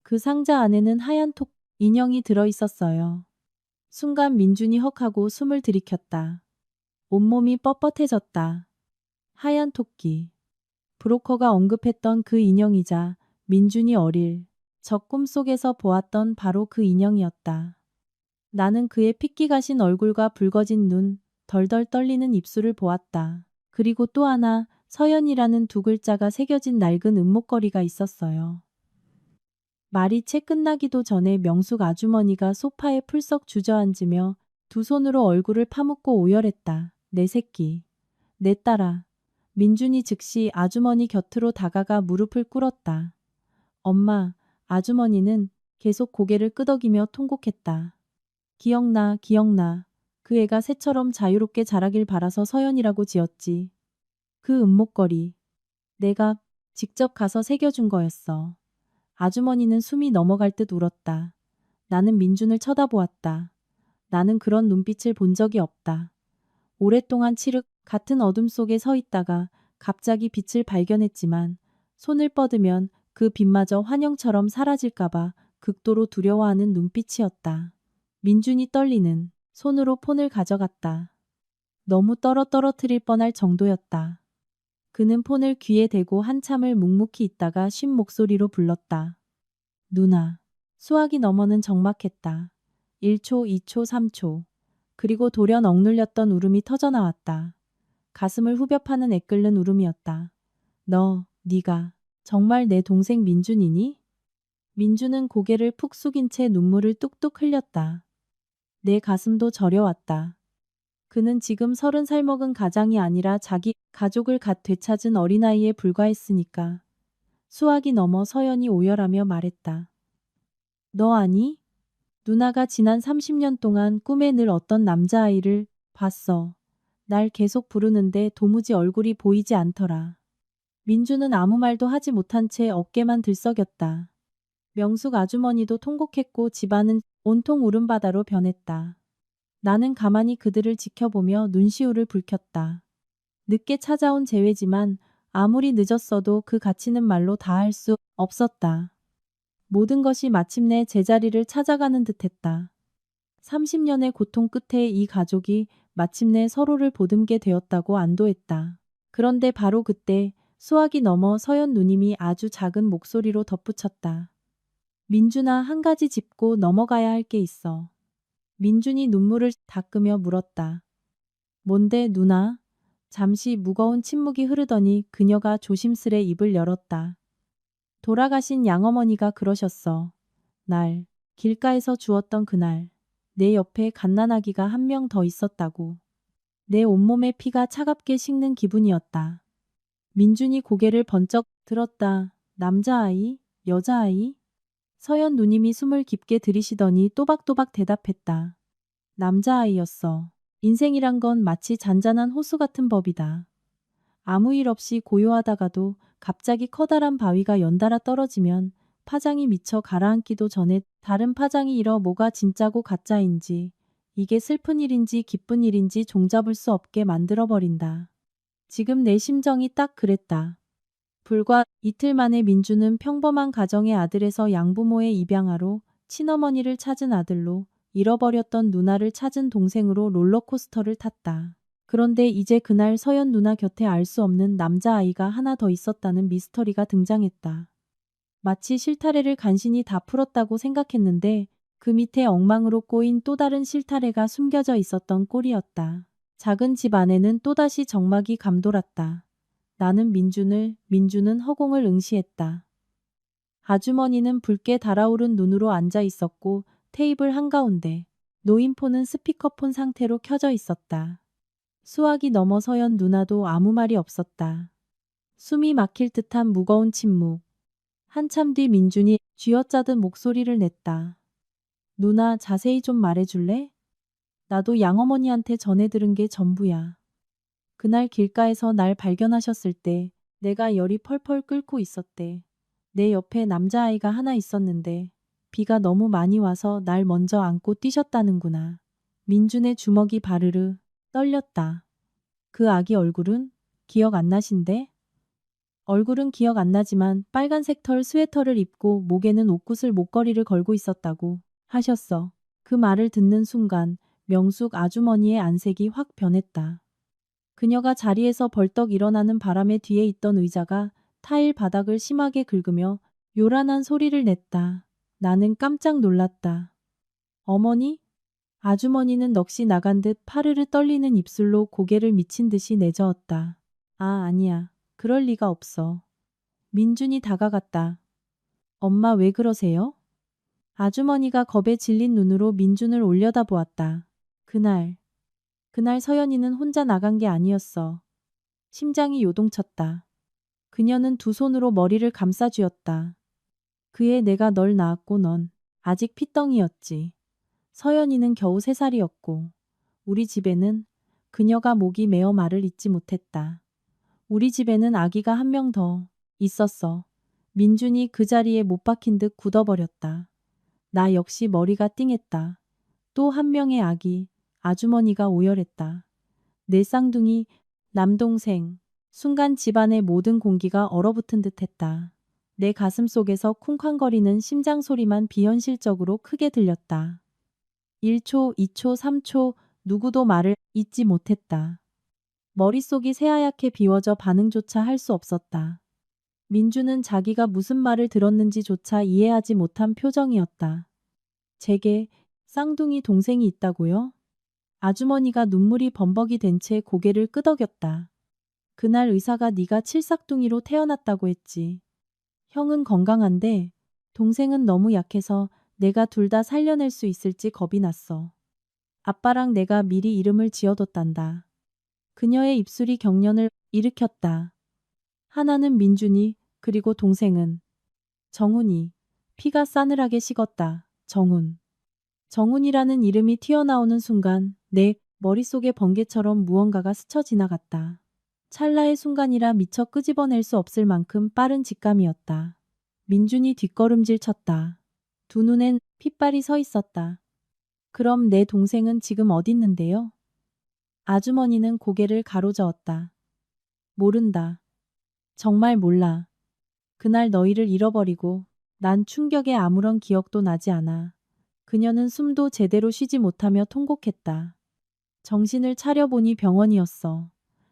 그 상자 안에는 하얀 톡 인형이 들어 있었어요. 순간 민준이 헉하고 숨을 들이켰다. 온몸이 뻣뻣해졌다. 하얀 토끼. 브로커가 언급했던 그 인형이자 민준이 어릴 적 꿈속에서 보았던 바로 그 인형이었다. 나는 그의 핏기 가신 얼굴과 붉어진 눈, 덜덜 떨리는 입술을 보았다. 그리고 또 하나 서연이라는 두 글자가 새겨진 낡은 은목걸이가 있었어요. 말이 채 끝나기도 전에 명숙 아주머니가 소파에 풀썩 주저앉으며 두 손으로 얼굴을 파묻고 오열했다. 내 새끼. 내 딸아. 민준이 즉시 아주머니 곁으로 다가가 무릎을 꿇었다. 엄마, 아주머니는 계속 고개를 끄덕이며 통곡했다. 기억나. 그 애가 새처럼 자유롭게 자라길 바라서 서연이라고 지었지. 그 은목걸이. 내가 직접 가서 새겨준 거였어. 아주머니는 숨이 넘어갈 듯 울었다. 나는 민준을 쳐다보았다. 나는 그런 눈빛을 본 적이 없다. 오랫동안 칠흑 같은 어둠 속에 서 있다가 갑자기 빛을 발견했지만 손을 뻗으면 그 빛마저 환영처럼 사라질까봐 극도로 두려워하는 눈빛이었다. 민준이 떨리는 손으로 폰을 가져갔다. 너무 떨어뜨릴 뻔할 정도였다. 그는 폰을 귀에 대고 한참을 묵묵히 있다가 쉰 목소리로 불렀다. 누나. 수화기 너머는 적막했다. 1초, 2초, 3초. 그리고 돌연 억눌렸던 울음이 터져나왔다. 가슴을 후벼 파는 애끓는 울음이었다. 네가 정말 내 동생 민준이니? 민준은 고개를 푹 숙인 채 눈물을 뚝뚝 흘렸다. 내 가슴도 저려왔다. 그는 지금 30살 먹은 가장이 아니라 자기 가족을 갓 되찾은 어린아이에 불과했으니까. 수화기 넘어 서연이 오열하며 말했다. 너 아니? 누나가 지난 30년 동안 꿈에 늘 어떤 남자아이를 봤어. 날 계속 부르는데 도무지 얼굴이 보이지 않더라. 민주는 아무 말도 하지 못한 채 어깨만 들썩였다. 명숙 아주머니도 통곡했고 집안은 온통 울음바다로 변했다. 나는 가만히 그들을 지켜보며 눈시울을 붉혔다. 늦게 찾아온 재회지만 아무리 늦었어도 그 가치는 말로 다할 수 없었다. 모든 것이 마침내 제자리를 찾아가는 듯했다. 30년의 고통 끝에 이 가족이 마침내 서로를 보듬게 되었다고 안도했다. 그런데 바로 그때 수학이 넘어 서연 누님이 아주 작은 목소리로 덧붙였다. 민준아, 한 가지 짚고 넘어가야 할 게 있어. 민준이 눈물을 닦으며 물었다. 뭔데, 누나? 잠시 무거운 침묵이 흐르더니 그녀가 조심스레 입을 열었다. 돌아가신 양어머니가 그러셨어. 날, 길가에서 주웠던 그날, 내 옆에 갓난아기가 한 명 더 있었다고. 내 온몸에 피가 차갑게 식는 기분이었다. 민준이 고개를 번쩍 들었다. 남자아이? 여자아이? 서연 누님이 숨을 깊게 들이쉬더니 또박또박 대답했다. 남자아이였어. 인생이란 건 마치 잔잔한 호수 같은 법이다. 아무 일 없이 고요하다가도 갑자기 커다란 바위가 연달아 떨어지면 파장이 미쳐 가라앉기도 전에 다른 파장이 일어 뭐가 진짜고 가짜인지, 이게 슬픈 일인지 기쁜 일인지 종잡을 수 없게 만들어버린다. 지금 내 심정이 딱 그랬다. 불과 이틀 만에 민주는 평범한 가정의 아들에서 양부모의 입양아로, 친어머니를 찾은 아들로, 잃어버렸던 누나를 찾은 동생으로 롤러코스터를 탔다. 그런데 이제 그날 서연 누나 곁에 알 수 없는 남자아이가 하나 더 있었다는 미스터리가 등장했다. 마치 실타래를 간신히 다 풀었다고 생각했는데 그 밑에 엉망으로 꼬인 또 다른 실타래가 숨겨져 있었던 꼴이었다. 작은 집 안에는 또다시 적막이 감돌았다. 나는 민주는 허공을 응시했다. 아주머니는 붉게 달아오른 눈으로 앉아 있었고 테이블 한가운데 노인폰은 스피커폰 상태로 켜져 있었다. 수학이 넘어 서연 누나도 아무 말이 없었다. 숨이 막힐 듯한 무거운 침묵. 한참 뒤 민준이 쥐어짜듯 목소리를 냈다. 누나, 자세히 좀 말해줄래? 나도 양어머니한테 전해 들은 게 전부야. 그날 길가에서 날 발견하셨을 때 내가 열이 펄펄 끓고 있었대. 내 옆에 남자아이가 하나 있었는데 비가 너무 많이 와서 날 먼저 안고 뛰셨다는구나. 민준의 주먹이 바르르 떨렸다. 그 아기 얼굴은? 기억 안 나신데? 얼굴은 기억 안 나지만 빨간색 털 스웨터를 입고 목에는 옷구슬 목걸이를 걸고 있었다고 하셨어. 그 말을 듣는 순간 명숙 아주머니의 안색이 확 변했다. 그녀가 자리에서 벌떡 일어나는 바람에 뒤에 있던 의자가 타일 바닥을 심하게 긁으며 요란한 소리를 냈다. 나는 깜짝 놀랐다. 어머니? 아주머니는 넋이 나간 듯 파르르 떨리는 입술로 고개를 미친 듯이 내저었다. 아, 아니야. 그럴 리가 없어. 민준이 다가갔다. 엄마, 왜 그러세요? 아주머니가 겁에 질린 눈으로 민준을 올려다보았다. 그날 서연이는 혼자 나간 게 아니었어. 심장이 요동쳤다. 그녀는 두 손으로 머리를 감싸쥐었다. 그에 내가 널 낳았고 넌 아직 핏덩이였지. 서연이는 겨우 3살이었고 우리 집에는, 그녀가 목이 메어 말을 잇지 못했다. 우리 집에는 아기가 한 명 더 있었어. 민준이 그 자리에 못 박힌 듯 굳어버렸다. 나 역시 머리가 띵했다. 또 한 명의 아기, 아주머니가 오열했다. 내 쌍둥이, 남동생. 순간 집안의 모든 공기가 얼어붙은 듯 했다. 내 가슴 속에서 쿵쾅거리는 심장 소리만 비현실적으로 크게 들렸다. 1초, 2초, 3초, 누구도 말을 잇지 못했다. 머릿속이 새하얗게 비워져 반응조차 할 수 없었다. 민주는 자기가 무슨 말을 들었는지조차 이해하지 못한 표정이었다. 제게 쌍둥이 동생이 있다고요? 아주머니가 눈물이 범벅이 된 채 고개를 끄덕였다. 그날 의사가 네가 칠삭둥이로 태어났다고 했지. 형은 건강한데 동생은 너무 약해서 내가 둘 다 살려낼 수 있을지 겁이 났어. 아빠랑 내가 미리 이름을 지어뒀단다. 그녀의 입술이 경련을 일으켰다. 하나는 민준이, 그리고 동생은 정훈이. 피가 싸늘하게 식었다. 정훈. 정훈이라는 이름이 튀어나오는 순간 내 머릿속에 번개처럼 무언가가 스쳐 지나갔다. 찰나의 순간이라 미처 끄집어낼 수 없을 만큼 빠른 직감이었다. 민준이 뒷걸음질 쳤다. 두 눈엔 핏발이 서 있었다. 그럼 내 동생은 지금 어디 있는데요? 아주머니는 고개를 가로저었다. 모른다. 정말 몰라. 그날 너희를 잃어버리고 난 충격에 아무런 기억도 나지 않아. 그녀는 숨도 제대로 쉬지 못하며 통곡했다. 정신을 차려보니 병원이었어.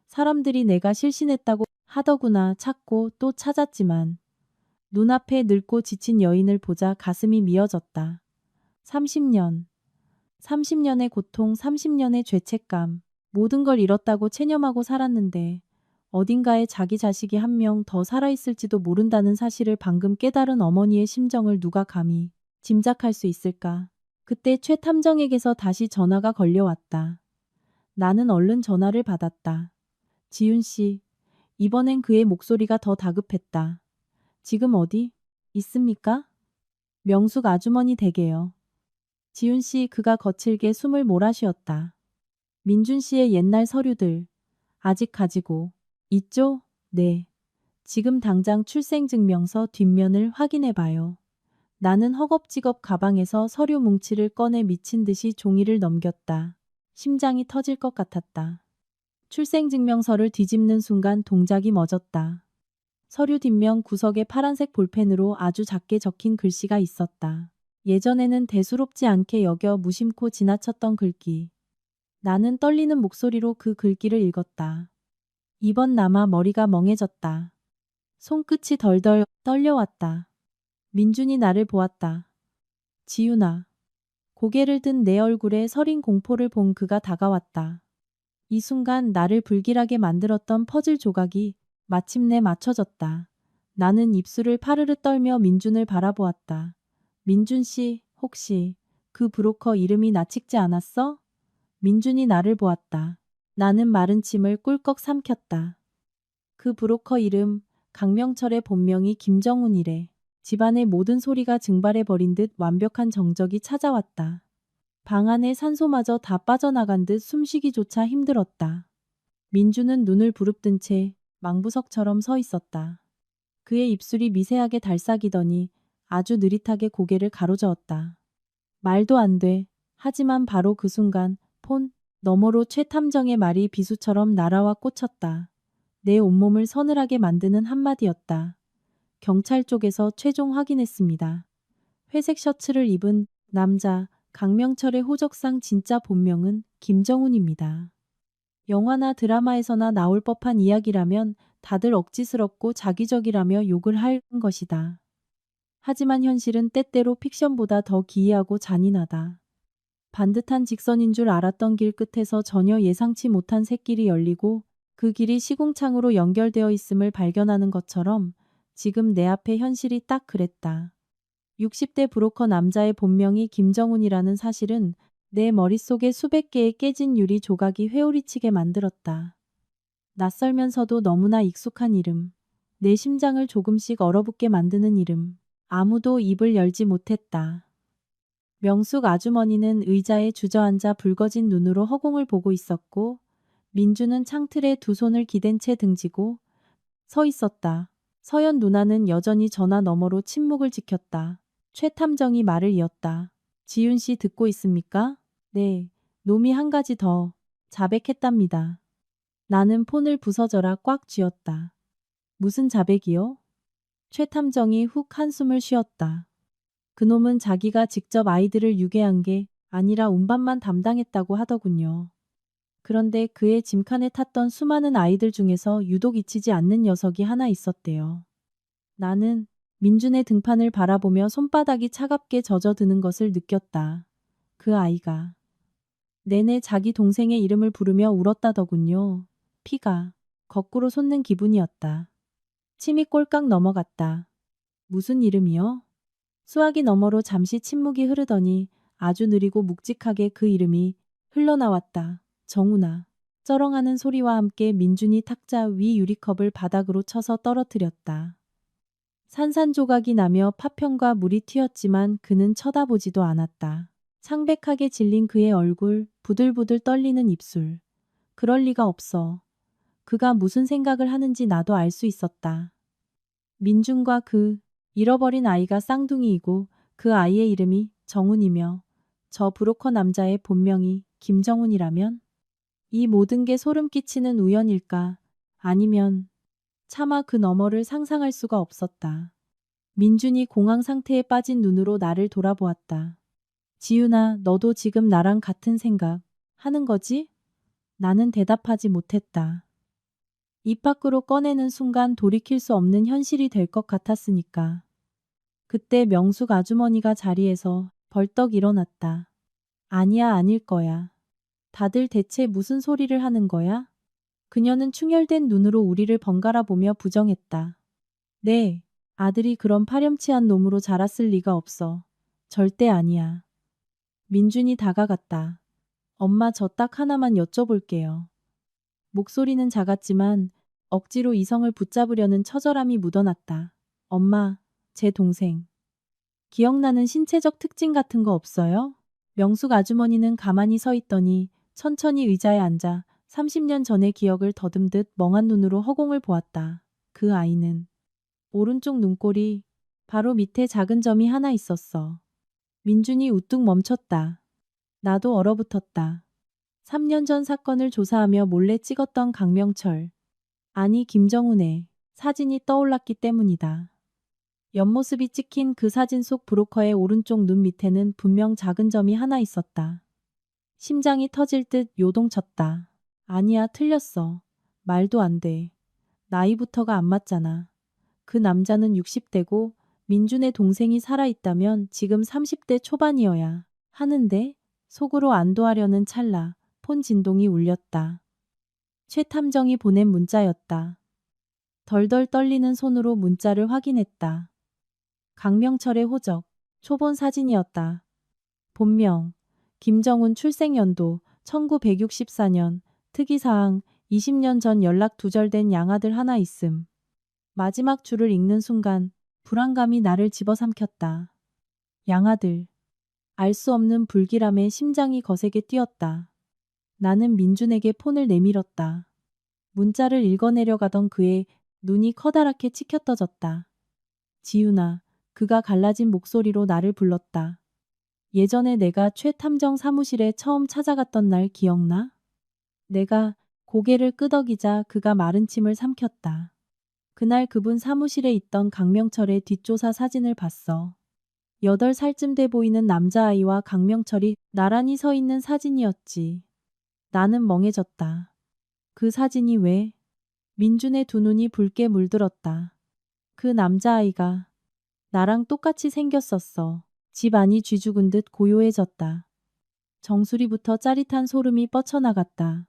사람들이 내가 실신했다고 하더구나. 찾고 또 찾았지만 눈앞에 늙고 지친 여인을 보자 가슴이 미어졌다. 30년. 30년의 고통, 30년의 죄책감. 모든 걸 잃었다고 체념하고 살았는데 어딘가에 자기 자식이 한 명 더 살아있을지도 모른다는 사실을 방금 깨달은 어머니의 심정을 누가 감히 짐작할 수 있을까? 그때 최 탐정에게서 다시 전화가 걸려왔다. 나는 얼른 전화를 받았다. 지윤 씨, 이번엔 그의 목소리가 더 다급했다. 지금 어디 있습니까? 명숙 아주머니 댁에요. 지윤 씨, 그가 거칠게 숨을 몰아쉬었다. 민준 씨의 옛날 서류들 아직 가지고 있죠? 네. 지금 당장 출생증명서 뒷면을 확인해 봐요. 나는 허겁지겁 가방에서 서류 뭉치를 꺼내 미친 듯이 종이를 넘겼다. 심장이 터질 것 같았다. 출생증명서를 뒤집는 순간 동작이 멎었다. 서류 뒷면 구석에 파란색 볼펜으로 아주 작게 적힌 글씨가 있었다. 예전에는 대수롭지 않게 여겨 무심코 지나쳤던 글귀. 나는 떨리는 목소리로 그 글귀를 읽었다. 이번 남아 머리가 멍해졌다. 손끝이 덜덜 떨려왔다. 민준이 나를 보았다. 지윤아. 고개를 든 내 얼굴에 서린 공포를 본 그가 다가왔다. 이 순간 나를 불길하게 만들었던 퍼즐 조각이 마침내 맞춰졌다. 나는 입술을 파르르 떨며 민준을 바라보았다. 민준 씨, 혹시 그 브로커 이름이 나칙지 않았어? 민준이 나를 보았다. 나는 마른 침을 꿀꺽 삼켰다. 그 브로커 이름, 강명철의 본명이 김정훈이래. 집안의 모든 소리가 증발해버린 듯 완벽한 정적이 찾아왔다. 방 안에 산소마저 다 빠져나간 듯 숨쉬기조차 힘들었다. 민주는 눈을 부릅뜬 채 망부석처럼 서 있었다. 그의 입술이 미세하게 달싹이더니 아주 느릿하게 고개를 가로저었다. 말도 안 돼. 하지만 바로 그 순간 폰 너머로 최 탐정의 말이 비수처럼 날아와 꽂혔다. 내 온몸을 서늘하게 만드는 한마디였다. 경찰 쪽에서 최종 확인했습니다. 회색 셔츠를 입은 남자 강명철의 호적상 진짜 본명은 김정훈입니다. 영화나 드라마에서나 나올 법한 이야기라면 다들 억지스럽고 자기적이라며 욕을 할 것이다. 하지만 현실은 때때로 픽션보다 더 기이하고 잔인하다. 반듯한 직선인 줄 알았던 길 끝에서 전혀 예상치 못한 샛길이 열리고 그 길이 시궁창으로 연결되어 있음을 발견하는 것처럼 지금 내 앞에 현실이 딱 그랬다. 60대 브로커 남자의 본명이 김정훈이라는 사실은 내 머릿속에 수백 개의 깨진 유리 조각이 회오리치게 만들었다. 낯설면서도 너무나 익숙한 이름. 내 심장을 조금씩 얼어붙게 만드는 이름. 아무도 입을 열지 못했다. 명숙 아주머니는 의자에 주저앉아 붉어진 눈으로 허공을 보고 있었고 민주는 창틀에 두 손을 기댄 채 등지고 서 있었다. 서연 누나는 여전히 전화 너머로 침묵을 지켰다. 최 탐정이 말을 이었다. 지윤 씨 듣고 있습니까? 네. 놈이 한 가지 더 자백했답니다. 나는 폰을 부서져라 꽉 쥐었다. 무슨 자백이요? 최 탐정이 훅 한숨을 쉬었다. 그놈은 자기가 직접 아이들을 유괴한 게 아니라 운반만 담당했다고 하더군요. 그런데 그의 짐칸에 탔던 수많은 아이들 중에서 유독 잊히지 않는 녀석이 하나 있었대요. 나는 민준의 등판을 바라보며 손바닥이 차갑게 젖어드는 것을 느꼈다. 그 아이가 내내 자기 동생의 이름을 부르며 울었다더군요. 피가 거꾸로 솟는 기분이었다. 침이 꼴깍 넘어갔다. 무슨 이름이요? 수화기 너머로 잠시 침묵이 흐르더니 아주 느리고 묵직하게 그 이름이 흘러나왔다. 정훈아. 쩌렁하는 소리와 함께 민준이 탁자 위 유리컵을 바닥으로 쳐서 떨어뜨렸다. 산산조각이 나며 파편과 물이 튀었지만 그는 쳐다보지도 않았다. 창백하게 질린 그의 얼굴, 부들부들 떨리는 입술. 그럴 리가 없어. 그가 무슨 생각을 하는지 나도 알 수 있었다. 민준과 그 잃어버린 아이가 쌍둥이이고 그 아이의 이름이 정훈이며 저 브로커 남자의 본명이 김정훈이라면 이 모든 게 소름 끼치는 우연일까? 아니면 차마 그 너머를 상상할 수가 없었다. 민준이 공황 상태에 빠진 눈으로 나를 돌아보았다. 지윤아, 너도 지금 나랑 같은 생각 하는 거지? 나는 대답하지 못했다. 입 밖으로 꺼내는 순간 돌이킬 수 없는 현실이 될 것 같았으니까. 그때 명숙 아주머니가 자리에서 벌떡 일어났다. 아니야, 아닐 거야. 다들 대체 무슨 소리를 하는 거야? 그녀는 충혈된 눈으로 우리를 번갈아 보며 부정했다. 네, 아들이 그런 파렴치한 놈으로 자랐을 리가 없어. 절대 아니야. 민준이 다가갔다. 엄마, 저 딱 하나만 여쭤볼게요. 목소리는 작았지만 억지로 이성을 붙잡으려는 처절함이 묻어났다. 엄마, 제 동생. 기억나는 신체적 특징 같은 거 없어요? 명숙 아주머니는 가만히 서 있더니 천천히 의자에 앉아 30년 전의 기억을 더듬듯 멍한 눈으로 허공을 보았다. 그 아이는 오른쪽 눈꼬리 바로 밑에 작은 점이 하나 있었어. 민준이 우뚝 멈췄다. 나도 얼어붙었다. 3년 전 사건을 조사하며 몰래 찍었던 강명철. 아니, 김정훈의 사진이 떠올랐기 때문이다. 옆모습이 찍힌 그 사진 속 브로커의 오른쪽 눈 밑에는 분명 작은 점이 하나 있었다. 심장이 터질 듯 요동쳤다. 아니야, 틀렸어. 말도 안 돼. 나이부터가 안 맞잖아. 그 남자는 60대고 민준의 동생이 살아있다면 지금 30대 초반이어야 하는데 속으로 안도하려는 찰나 폰 진동이 울렸다. 최탐정이 보낸 문자였다. 덜덜 떨리는 손으로 문자를 확인했다. 강명철의 호적, 초본 사진이었다. 본명, 김정훈 출생연도 1964년, 특이사항 20년 전 연락 두절된 양아들 하나 있음. 마지막 줄을 읽는 순간 불안감이 나를 집어삼켰다. 양아들. 알 수 없는 불길함에 심장이 거세게 뛰었다. 나는 민준에게 폰을 내밀었다. 문자를 읽어내려가던 그의 눈이 커다랗게 치켜떠졌다. 지윤아, 그가 갈라진 목소리로 나를 불렀다. 예전에 내가 최 탐정 사무실에 처음 찾아갔던 날 기억나? 내가 고개를 끄덕이자 그가 마른 침을 삼켰다. 그날 그분 사무실에 있던 강명철의 뒷조사 사진을 봤어. 8살쯤 돼 보이는 남자아이와 강명철이 나란히 서 있는 사진이었지. 나는 멍해졌다. 그 사진이 왜? 민준의 두 눈이 붉게 물들었다. 그 남자아이가 나랑 똑같이 생겼었어. 집 안이 쥐죽은 듯 고요해졌다. 정수리부터 짜릿한 소름이 뻗쳐나갔다.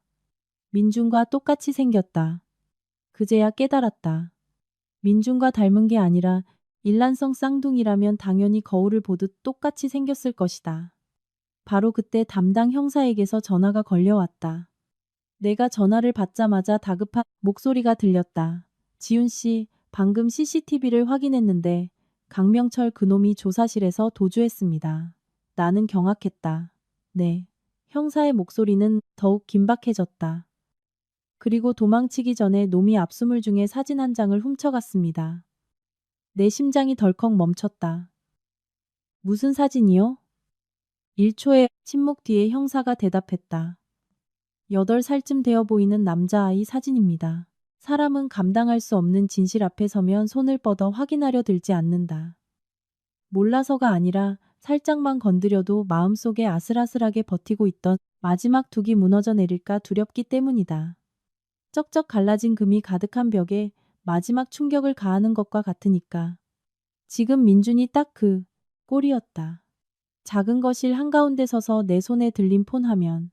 민준과 똑같이 생겼다. 그제야 깨달았다. 민준과 닮은 게 아니라 일란성 쌍둥이라면 당연히 거울을 보듯 똑같이 생겼을 것이다. 바로 그때 담당 형사에게서 전화가 걸려왔다. 내가 전화를 받자마자 다급한 목소리가 들렸다. 지훈 씨, 방금 CCTV를 확인했는데 강명철 그놈이 조사실에서 도주했습니다. 나는 경악했다. 네. 형사의 목소리는 더욱 긴박해졌다. 그리고 도망치기 전에 놈이 압수물 중에 사진 한 장을 훔쳐갔습니다. 내 심장이 덜컥 멈췄다. 무슨 사진이요? 1초의 침묵 뒤에 형사가 대답했다. 8살쯤 되어 보이는 남자아이 사진입니다. 사람은 감당할 수 없는 진실 앞에 서면 손을 뻗어 확인하려 들지 않는다. 몰라서가 아니라 살짝만 건드려도 마음속에 아슬아슬하게 버티고 있던 마지막 둑이 무너져 내릴까 두렵기 때문이다. 쩍쩍 갈라진 금이 가득한 벽에 마지막 충격을 가하는 것과 같으니까. 지금 민준이 딱 그 꼴이었다. 작은 거실 한가운데 서서 내 손에 들린 폰 화면,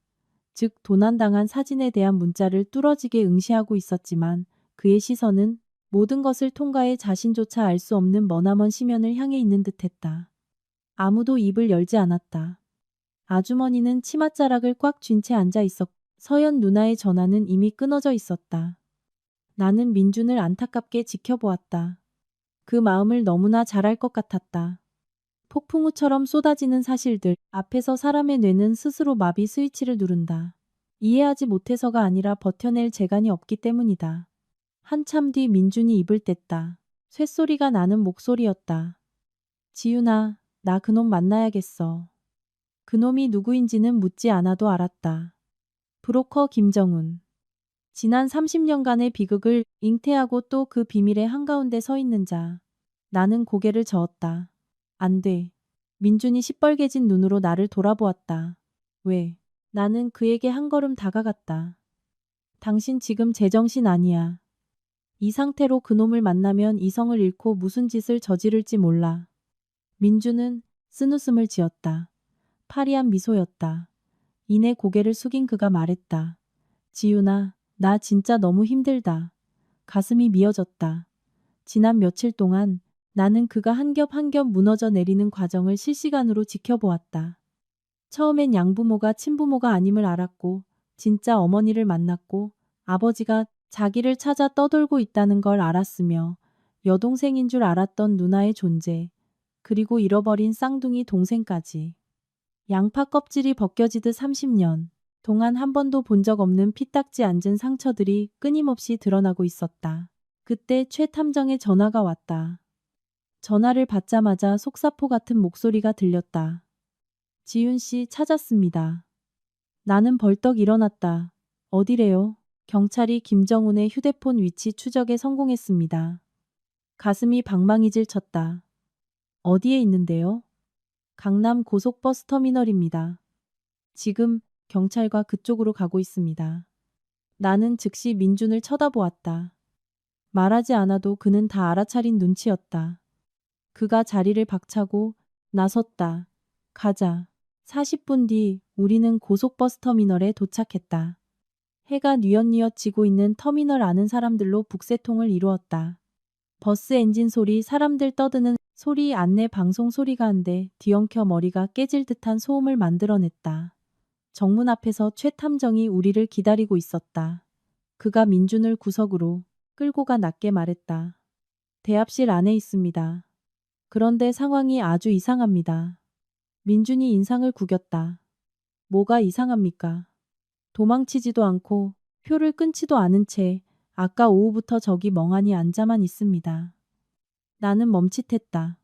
즉 도난당한 사진에 대한 문자를 뚫어지게 응시하고 있었지만 그의 시선은 모든 것을 통과해 자신조차 알 수 없는 머나먼 심연을 향해 있는 듯했다. 아무도 입을 열지 않았다. 아주머니는 치맛자락을 꽉 쥔 채 앉아 있었고 서연 누나의 전화는 이미 끊어져 있었다. 나는 민준을 안타깝게 지켜보았다. 그 마음을 너무나 잘 알 것 같았다. 폭풍우처럼 쏟아지는 사실들 앞에서 사람의 뇌는 스스로 마비 스위치를 누른다. 이해하지 못해서가 아니라 버텨낼 재간이 없기 때문이다. 한참 뒤 민준이 입을 뗐다. 쇳소리가 나는 목소리였다. 지윤아, 나 그놈 만나야겠어. 그놈이 누구인지는 묻지 않아도 알았다. 브로커 김정훈. 지난 30년간의 비극을 잉태하고 또 그 비밀의 한가운데 서 있는 자. 나는 고개를 저었다. 안 돼. 민준이 시뻘개진 눈으로 나를 돌아보았다. 왜? 나는 그에게 한 걸음 다가갔다. 당신 지금 제정신 아니야. 이 상태로 그놈을 만나면 이성을 잃고 무슨 짓을 저지를지 몰라. 민주는 쓴웃음을 지었다. 파리한 미소였다. 이내 고개를 숙인 그가 말했다. 지윤아, 나 진짜 너무 힘들다. 가슴이 미어졌다. 지난 며칠 동안 나는 그가 한 겹 한 겹 무너져 내리는 과정을 실시간으로 지켜보았다. 처음엔 양부모가 친부모가 아님을 알았고 진짜 어머니를 만났고 아버지가 자기를 찾아 떠돌고 있다는 걸 알았으며 여동생인 줄 알았던 누나의 존재, 그리고 잃어버린 쌍둥이 동생까지. 양파 껍질이 벗겨지듯 30년 동안 한 번도 본 적 없는 피딱지 앉은 상처들이 끊임없이 드러나고 있었다. 그때 최 탐정의 전화가 왔다. 전화를 받자마자 속사포 같은 목소리가 들렸다. 지윤 씨 찾았습니다. 나는 벌떡 일어났다. 어디래요? 경찰이 김정훈의 휴대폰 위치 추적에 성공했습니다. 가슴이 방망이질 쳤다. 어디에 있는데요? 강남 고속버스 터미널입니다. 지금 경찰과 그쪽으로 가고 있습니다. 나는 즉시 민준을 쳐다보았다. 말하지 않아도 그는 다 알아차린 눈치였다. 그가 자리를 박차고 나섰다. 가자. 40분 뒤 우리는 고속버스 터미널에 도착했다. 해가 뉘엿뉘엿 지고 있는 터미널 안은 사람들로 북새통을 이루었다. 버스 엔진 소리, 사람들 떠드는 소리, 안내 방송 소리가 한데 뒤엉켜 머리가 깨질 듯한 소음을 만들어냈다. 정문 앞에서 최 탐정이 우리를 기다리고 있었다. 그가 민준을 구석으로 끌고 가 낮게 말했다. 대합실 안에 있습니다. 그런데 상황이 아주 이상합니다. 민준이 인상을 구겼다. 뭐가 이상합니까? 도망치지도 않고 표를 끊지도 않은 채 아까 오후부터 저기 멍하니 앉아만 있습니다. 나는 멈칫했다.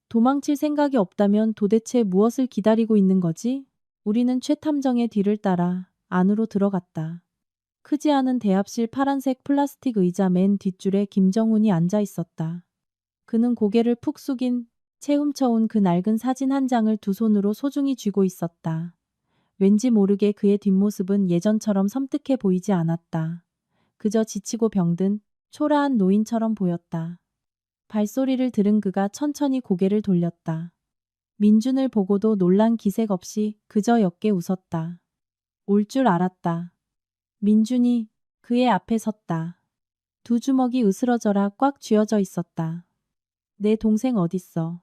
도망칠 생각이 없다면 도대체 무엇을 기다리고 있는 거지? 우리는 최 탐정의 뒤를 따라 안으로 들어갔다. 크지 않은 대합실 파란색 플라스틱 의자 맨 뒷줄에 김정훈이 앉아 있었다. 그는 고개를 푹 숙인 채 훔쳐온 그 낡은 사진 한 장을 두 손으로 소중히 쥐고 있었다. 왠지 모르게 그의 뒷모습은 예전처럼 섬뜩해 보이지 않았다. 그저 지치고 병든 초라한 노인처럼 보였다. 발소리를 들은 그가 천천히 고개를 돌렸다. 민준을 보고도 놀란 기색 없이 그저 옅게 웃었다. 올 줄 알았다. 민준이 그의 앞에 섰다. 두 주먹이 으스러져라 꽉 쥐어져 있었다. 내 동생 어딨어?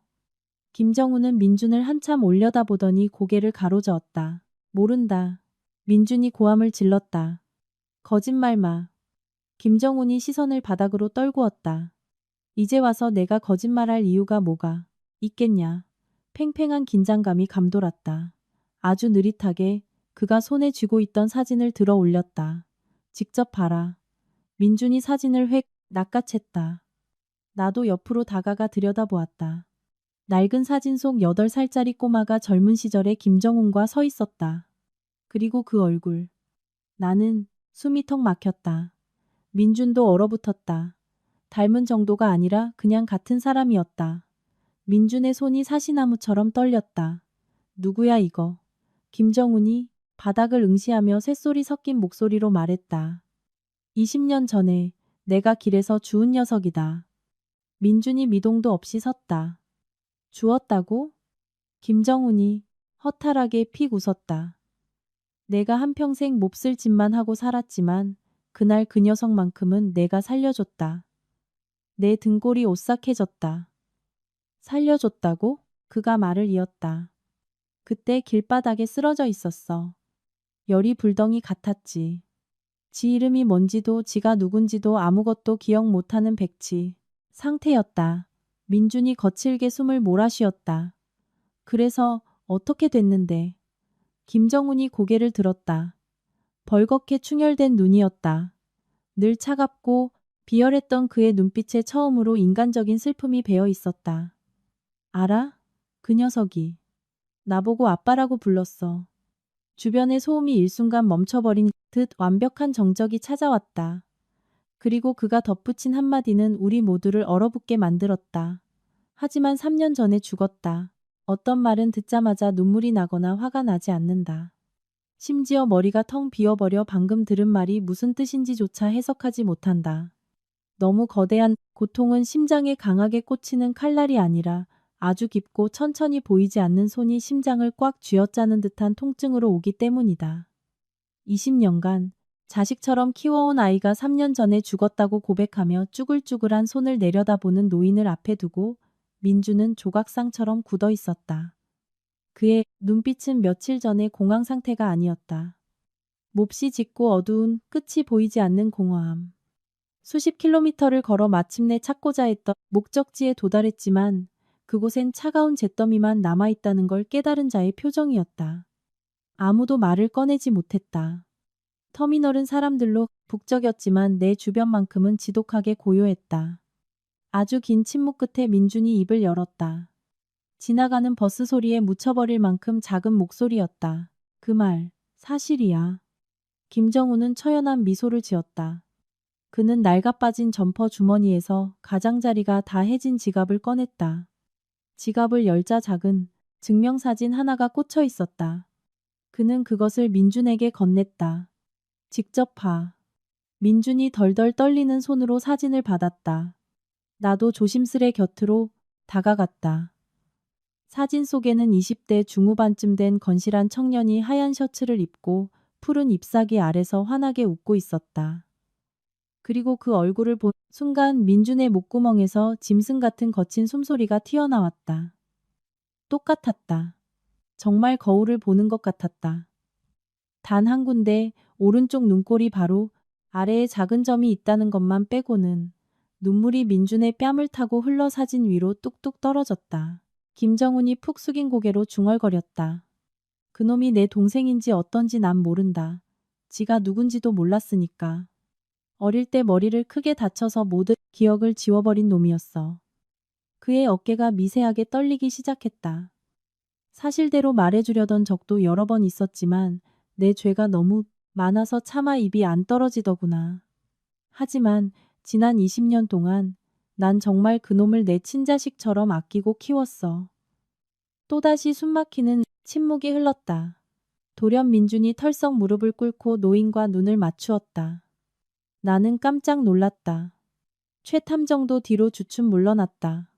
김정훈은 민준을 한참 올려다보더니 고개를 가로저었다. 모른다. 민준이 고함을 질렀다. 거짓말 마. 김정훈이 시선을 바닥으로 떨구었다. 이제 와서 내가 거짓말할 이유가 뭐가 있겠냐. 팽팽한 긴장감이 감돌았다. 아주 느릿하게 그가 손에 쥐고 있던 사진을 들어 올렸다. 직접 봐라. 민준이 사진을 획 낚아챘다. 나도 옆으로 다가가 들여다보았다. 낡은 사진 속 8살짜리 꼬마가 젊은 시절의 김정훈과 서 있었다. 그리고 그 얼굴. 나는 숨이 턱 막혔다. 민준도 얼어붙었다. 닮은 정도가 아니라 그냥 같은 사람이었다. 민준의 손이 사시나무처럼 떨렸다. 누구야 이거? 김정훈이 바닥을 응시하며 쇳소리 섞인 목소리로 말했다. 20년 전에 내가 길에서 주운 녀석이다. 민준이 미동도 없이 섰다. 주웠다고? 김정훈이 허탈하게 픽 웃었다. 내가 한평생 몹쓸 짓만 하고 살았지만 그날 그 녀석만큼은 내가 살려줬다. 내 등골이 오싹해졌다. 살려줬다고? 그가 말을 이었다. 그때 길바닥에 쓰러져 있었어. 열이 불덩이 같았지. 지 이름이 뭔지도 지가 누군지도 아무것도 기억 못하는 백치 상태였다. 민준이 거칠게 숨을 몰아쉬었다. 그래서 어떻게 됐는데? 김정훈이 고개를 들었다. 벌겋게 충혈된 눈이었다. 늘 차갑고 비열했던 그의 눈빛에 처음으로 인간적인 슬픔이 배어 있었다. 알아? 그 녀석이 나보고 아빠라고 불렀어. 주변의 소음이 일순간 멈춰버린 듯 완벽한 정적이 찾아왔다. 그리고 그가 덧붙인 한마디는 우리 모두를 얼어붙게 만들었다. 하지만 3년 전에 죽었다. 어떤 말은 듣자마자 눈물이 나거나 화가 나지 않는다. 심지어 머리가 텅 비어버려 방금 들은 말이 무슨 뜻인지조차 해석하지 못한다. 너무 거대한 고통은 심장에 강하게 꽂히는 칼날이 아니라 아주 깊고 천천히 보이지 않는 손이 심장을 꽉 쥐어짜는 듯한 통증으로 오기 때문이다. 20년간 자식처럼 키워온 아이가 3년 전에 죽었다고 고백하며 쭈글쭈글한 손을 내려다보는 노인을 앞에 두고 민주는 조각상처럼 굳어 있었다. 그의 눈빛은 며칠 전의 공황 상태가 아니었다. 몹시 짙고 어두운 끝이 보이지 않는 공허함. 수십 킬로미터를 걸어 마침내 찾고자 했던 목적지에 도달했지만 그곳엔 차가운 잿더미만 남아있다는 걸 깨달은 자의 표정이었다. 아무도 말을 꺼내지 못했다. 터미널은 사람들로 북적였지만 내 주변만큼은 지독하게 고요했다. 아주 긴 침묵 끝에 민준이 입을 열었다. 지나가는 버스 소리에 묻혀버릴 만큼 작은 목소리였다. 그 말, 사실이야. 김정우는 처연한 미소를 지었다. 그는 낡아빠진 점퍼 주머니에서 가장자리가 다 해진 지갑을 꺼냈다. 지갑을 열자 작은 증명사진 하나가 꽂혀 있었다. 그는 그것을 민준에게 건넸다. 직접 봐. 민준이 덜덜 떨리는 손으로 사진을 받았다. 나도 조심스레 곁으로 다가갔다. 사진 속에는 20대 중후반쯤 된 건실한 청년이 하얀 셔츠를 입고 푸른 잎사귀 아래서 환하게 웃고 있었다. 그리고 그 얼굴을 본 순간 민준의 목구멍에서 짐승 같은 거친 숨소리가 튀어나왔다. 똑같았다. 정말 거울을 보는 것 같았다. 단 한 군데 오른쪽 눈꼬리 바로 아래에 작은 점이 있다는 것만 빼고는 눈물이 민준의 뺨을 타고 흘러 사진 위로 뚝뚝 떨어졌다. 김정훈이 푹 숙인 고개로 중얼거렸다. 그놈이 내 동생인지 어떤지 난 모른다. 지가 누군지도 몰랐으니까. 어릴 때 머리를 크게 다쳐서 모든 기억을 지워버린 놈이었어. 그의 어깨가 미세하게 떨리기 시작했다. 사실대로 말해주려던 적도 여러 번 있었지만 내 죄가 너무 많아서 차마 입이 안 떨어지더구나. 하지만 지난 20년 동안 난 정말 그놈을 내 친자식처럼 아끼고 키웠어. 또다시 숨막히는 침묵이 흘렀다. 돌연 민준이 털썩 무릎을 꿇고 노인과 눈을 맞추었다. 나는 깜짝 놀랐다. 최탐정도 뒤로 주춤 물러났다.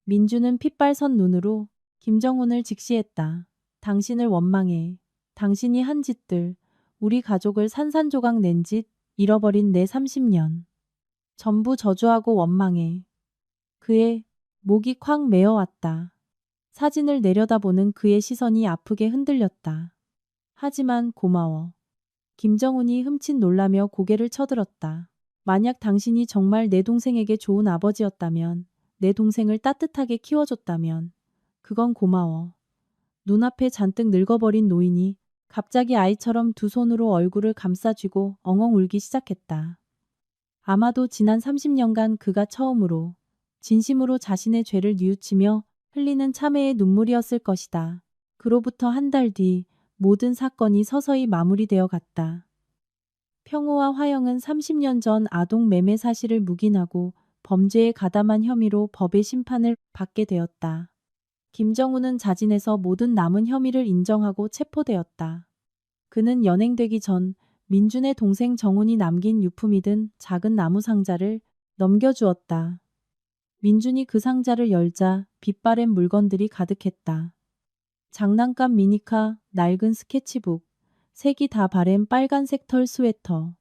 민준은 핏발선 눈으로 김정훈을 직시했다. 당신을 원망해. 당신이 한 짓들, 우리 가족을 산산조각 낸 짓, 잃어버린 내 30년. 전부 저주하고 원망해. 그의 목이 콱 메어왔다. 사진을 내려다보는 그의 시선이 아프게 흔들렸다. 하지만 고마워. 김정훈이 흠칫 놀라며 고개를 쳐들었다. 만약 당신이 정말 내 동생에게 좋은 아버지였다면, 내 동생을 따뜻하게 키워줬다면, 그건 고마워. 눈앞에 잔뜩 늙어버린 노인이 갑자기 아이처럼 두 손으로 얼굴을 감싸쥐고 엉엉 울기 시작했다. 아마도 지난 30년간 그가 처음으로 진심으로 자신의 죄를 뉘우치며 흘리는 참회의 눈물이었을 것이다. 그로부터 한 달 뒤 모든 사건이 서서히 마무리되어 갔다. 평우와 화영은 30년 전 아동 매매 사실을 묵인하고 범죄에 가담한 혐의로 법의 심판을 받게 되었다. 김정우는 자진해서 모든 남은 혐의를 인정하고 체포되었다. 그는 연행되기 전 민준의 동생 정훈이 남긴 유품이든 작은 나무 상자를 넘겨주었다. 민준이 그 상자를 열자 빛바랜 물건들이 가득했다. 장난감 미니카, 낡은 스케치북, 색이 다 바랜 빨간색 털 스웨터,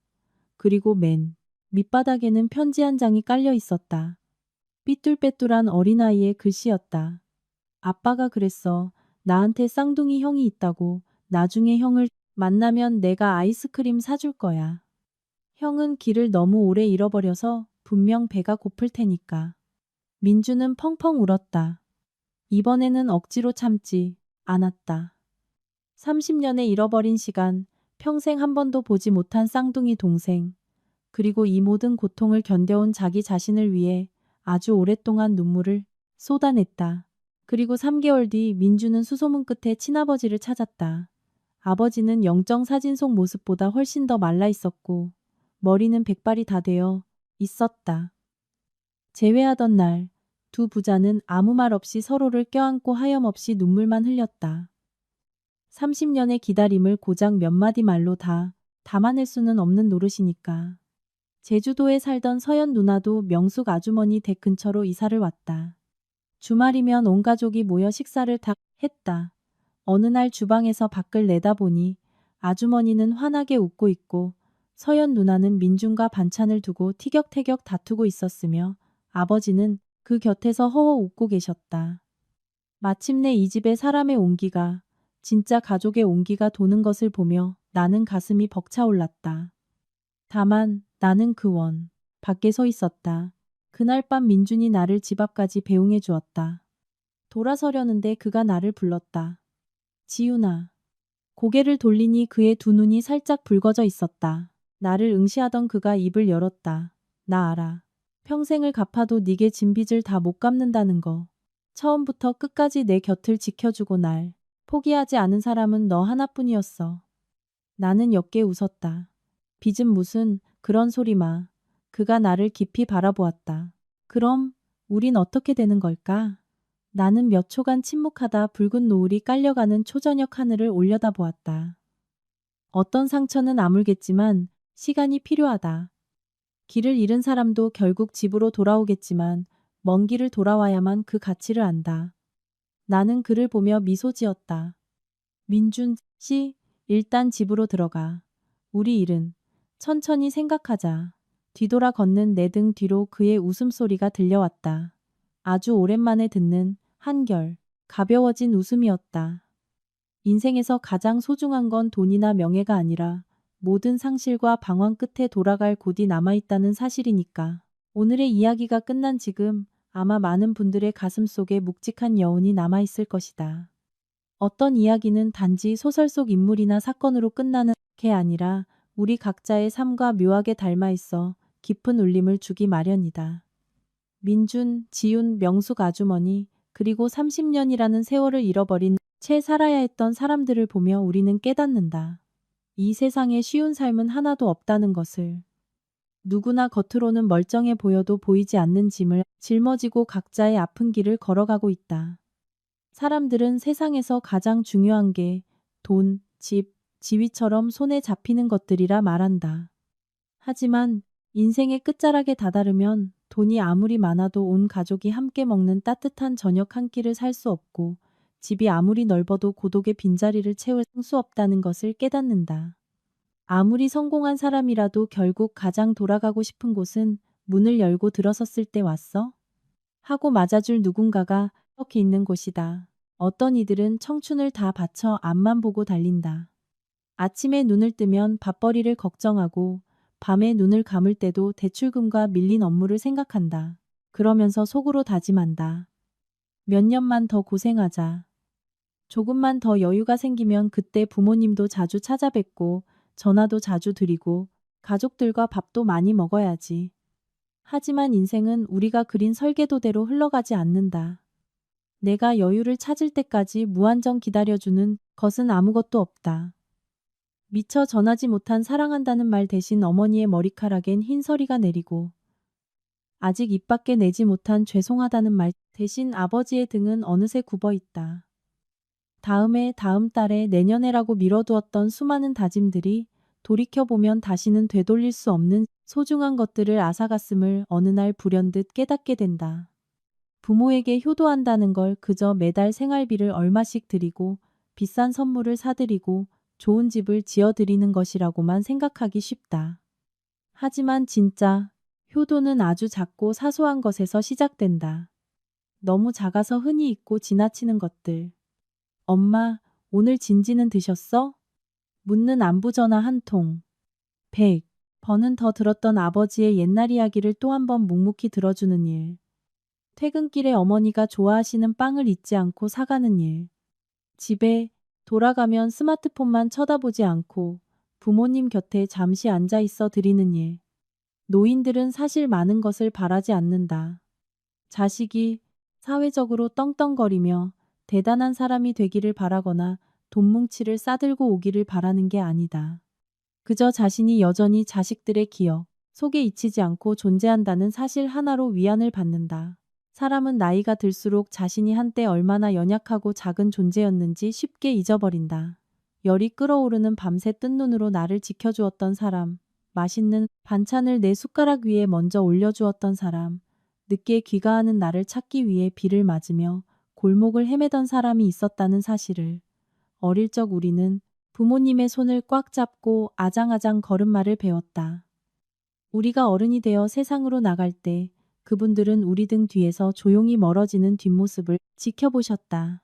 그리고 맨 밑바닥에는 편지 한 장이 깔려 있었다. 삐뚤빼뚤한 어린아이의 글씨였다. 아빠가 그랬어. 나한테 쌍둥이 형이 있다고. 나중에 형을 만나면 내가 아이스크림 사줄 거야. 형은 길을 너무 오래 잃어버려서 분명 배가 고플 테니까. 민주는 펑펑 울었다. 이번에는 억지로 참지 않았다. 30년의 잃어버린 시간, 평생 한 번도 보지 못한 쌍둥이 동생, 그리고 이 모든 고통을 견뎌온 자기 자신을 위해 아주 오랫동안 눈물을 쏟아냈다. 그리고 3개월 뒤 민주는 수소문 끝에 친아버지를 찾았다. 아버지는 영정 사진 속 모습보다 훨씬 더 말라 있었고 머리는 백발이 다 되어 있었다. 재회하던 날 두 부자는 아무 말 없이 서로를 껴안고 하염없이 눈물만 흘렸다. 30년의 기다림을 고작 몇 마디 말로 다 담아낼 수는 없는 노릇이니까. 제주도에 살던 서연 누나도 명숙 아주머니 댁 근처로 이사를 왔다. 주말이면 온 가족이 모여 식사를 다 했다. 어느 날 주방에서 밖을 내다보니 아주머니는 환하게 웃고 있고 서연 누나는 민준과 반찬을 두고 티격태격 다투고 있었으며 아버지는 그 곁에서 허허 웃고 계셨다. 마침내 이 집에 사람의 온기가, 진짜 가족의 온기가 도는 것을 보며 나는 가슴이 벅차올랐다. 다만 나는 그 밖에 서 있었다. 그날 밤 민준이 나를 집 앞까지 배웅해 주었다. 돌아서려는데 그가 나를 불렀다. 지훈아. 고개를 돌리니 그의 두 눈이 살짝 붉어져 있었다. 나를 응시하던 그가 입을 열었다. 나 알아. 평생을 갚아도 네게 진 빚을 다 못 갚는다는 거. 처음부터 끝까지 내 곁을 지켜주고 날 포기하지 않은 사람은 너 하나뿐이었어. 나는 옅게 웃었다. 빚은 무슨 그런 소리 마. 그가 나를 깊이 바라보았다. 그럼 우린 어떻게 되는 걸까? 나는 몇 초간 침묵하다 붉은 노을이 깔려가는 초저녁 하늘을 올려다보았다. 어떤 상처는 아물겠지만 시간이 필요하다. 길을 잃은 사람도 결국 집으로 돌아오겠지만 먼 길을 돌아와야만 그 가치를 안다. 나는 그를 보며 미소 지었다. 민준 씨, 일단 집으로 들어가. 우리 일은 천천히 생각하자. 뒤돌아 걷는 내 등 뒤로 그의 웃음소리가 들려왔다. 아주 오랜만에 듣는 한결 가벼워진 웃음이었다. 인생에서 가장 소중한 건 돈이나 명예가 아니라 모든 상실과 방황 끝에 돌아갈 곳이 남아있다는 사실이니까. 오늘의 이야기가 끝난 지금 아마 많은 분들의 가슴 속에 묵직한 여운이 남아있을 것이다. 어떤 이야기는 단지 소설 속 인물이나 사건으로 끝나는 게 아니라 우리 각자의 삶과 묘하게 닮아있어 깊은 울림을 주기 마련이다. 민준, 지훈, 명숙 아주머니, 그리고 30년이라는 세월을 잃어버린 채 살아야 했던 사람들을 보며 우리는 깨닫는다. 이 세상에 쉬운 삶은 하나도 없다는 것을. 누구나 겉으로는 멀쩡해 보여도 보이지 않는 짐을 짊어지고 각자의 아픈 길을 걸어가고 있다. 사람들은 세상에서 가장 중요한 게 돈, 집, 지위처럼 손에 잡히는 것들이라 말한다. 하지만 인생의 끝자락에 다다르면 돈이 아무리 많아도 온 가족이 함께 먹는 따뜻한 저녁 한 끼를 살 수 없고 집이 아무리 넓어도 고독의 빈자리를 채울 수 없다는 것을 깨닫는다. 아무리 성공한 사람이라도 결국 가장 돌아가고 싶은 곳은 문을 열고 들어섰을 때 왔어? 하고 맞아줄 누군가가 이렇게 있는 곳이다. 어떤 이들은 청춘을 다 바쳐 앞만 보고 달린다. 아침에 눈을 뜨면 밥벌이를 걱정하고 밤에 눈을 감을 때도 대출금과 밀린 업무를 생각한다. 그러면서 속으로 다짐한다. 몇 년만 더 고생하자. 조금만 더 여유가 생기면 그때 부모님도 자주 찾아뵙고 전화도 자주 드리고 가족들과 밥도 많이 먹어야지. 하지만 인생은 우리가 그린 설계도대로 흘러가지 않는다. 내가 여유를 찾을 때까지 무한정 기다려주는 것은 아무것도 없다. 미처 전하지 못한 사랑한다는 말 대신 어머니의 머리카락엔 흰서리가 내리고 아직 입 밖에 내지 못한 죄송하다는 말 대신 아버지의 등은 어느새 굽어 있다. 다음해, 다음 달에, 내년에라고 미뤄두었던 수많은 다짐들이 돌이켜보면 다시는 되돌릴 수 없는 소중한 것들을 앗아갔음을 어느 날 불현듯 깨닫게 된다. 부모에게 효도한다는 걸 그저 매달 생활비를 얼마씩 드리고 비싼 선물을 사드리고 좋은 집을 지어드리는 것이라고만 생각하기 쉽다. 하지만 진짜 효도는 아주 작고 사소한 것에서 시작된다. 너무 작아서 흔히 잊고 지나치는 것들. 엄마, 오늘 진지는 드셨어? 묻는 안부 전화 한 통. 100번은 더 들었던 아버지의 옛날 이야기를 또 한 번 묵묵히 들어주는 일. 퇴근길에 어머니가 좋아하시는 빵을 잊지 않고 사가는 일. 집에 돌아가면 스마트폰만 쳐다보지 않고 부모님 곁에 잠시 앉아 있어 드리는 일. 노인들은 사실 많은 것을 바라지 않는다. 자식이 사회적으로 떵떵거리며 대단한 사람이 되기를 바라거나 돈뭉치를 싸들고 오기를 바라는 게 아니다. 그저 자신이 여전히 자식들의 기억 속에 잊히지 않고 존재한다는 사실 하나로 위안을 받는다. 사람은 나이가 들수록 자신이 한때 얼마나 연약하고 작은 존재였는지 쉽게 잊어버린다. 열이 끓어오르는 밤새 뜬 눈으로 나를 지켜주었던 사람, 맛있는 반찬을 내 숟가락 위에 먼저 올려주었던 사람, 늦게 귀가하는 나를 찾기 위해 비를 맞으며 골목을 헤매던 사람이 있었다는 사실을. 어릴 적 우리는 부모님의 손을 꽉 잡고 아장아장 걸음마를 배웠다. 우리가 어른이 되어 세상으로 나갈 때 그분들은 우리 등 뒤에서 조용히 멀어지는 뒷모습을 지켜보셨다.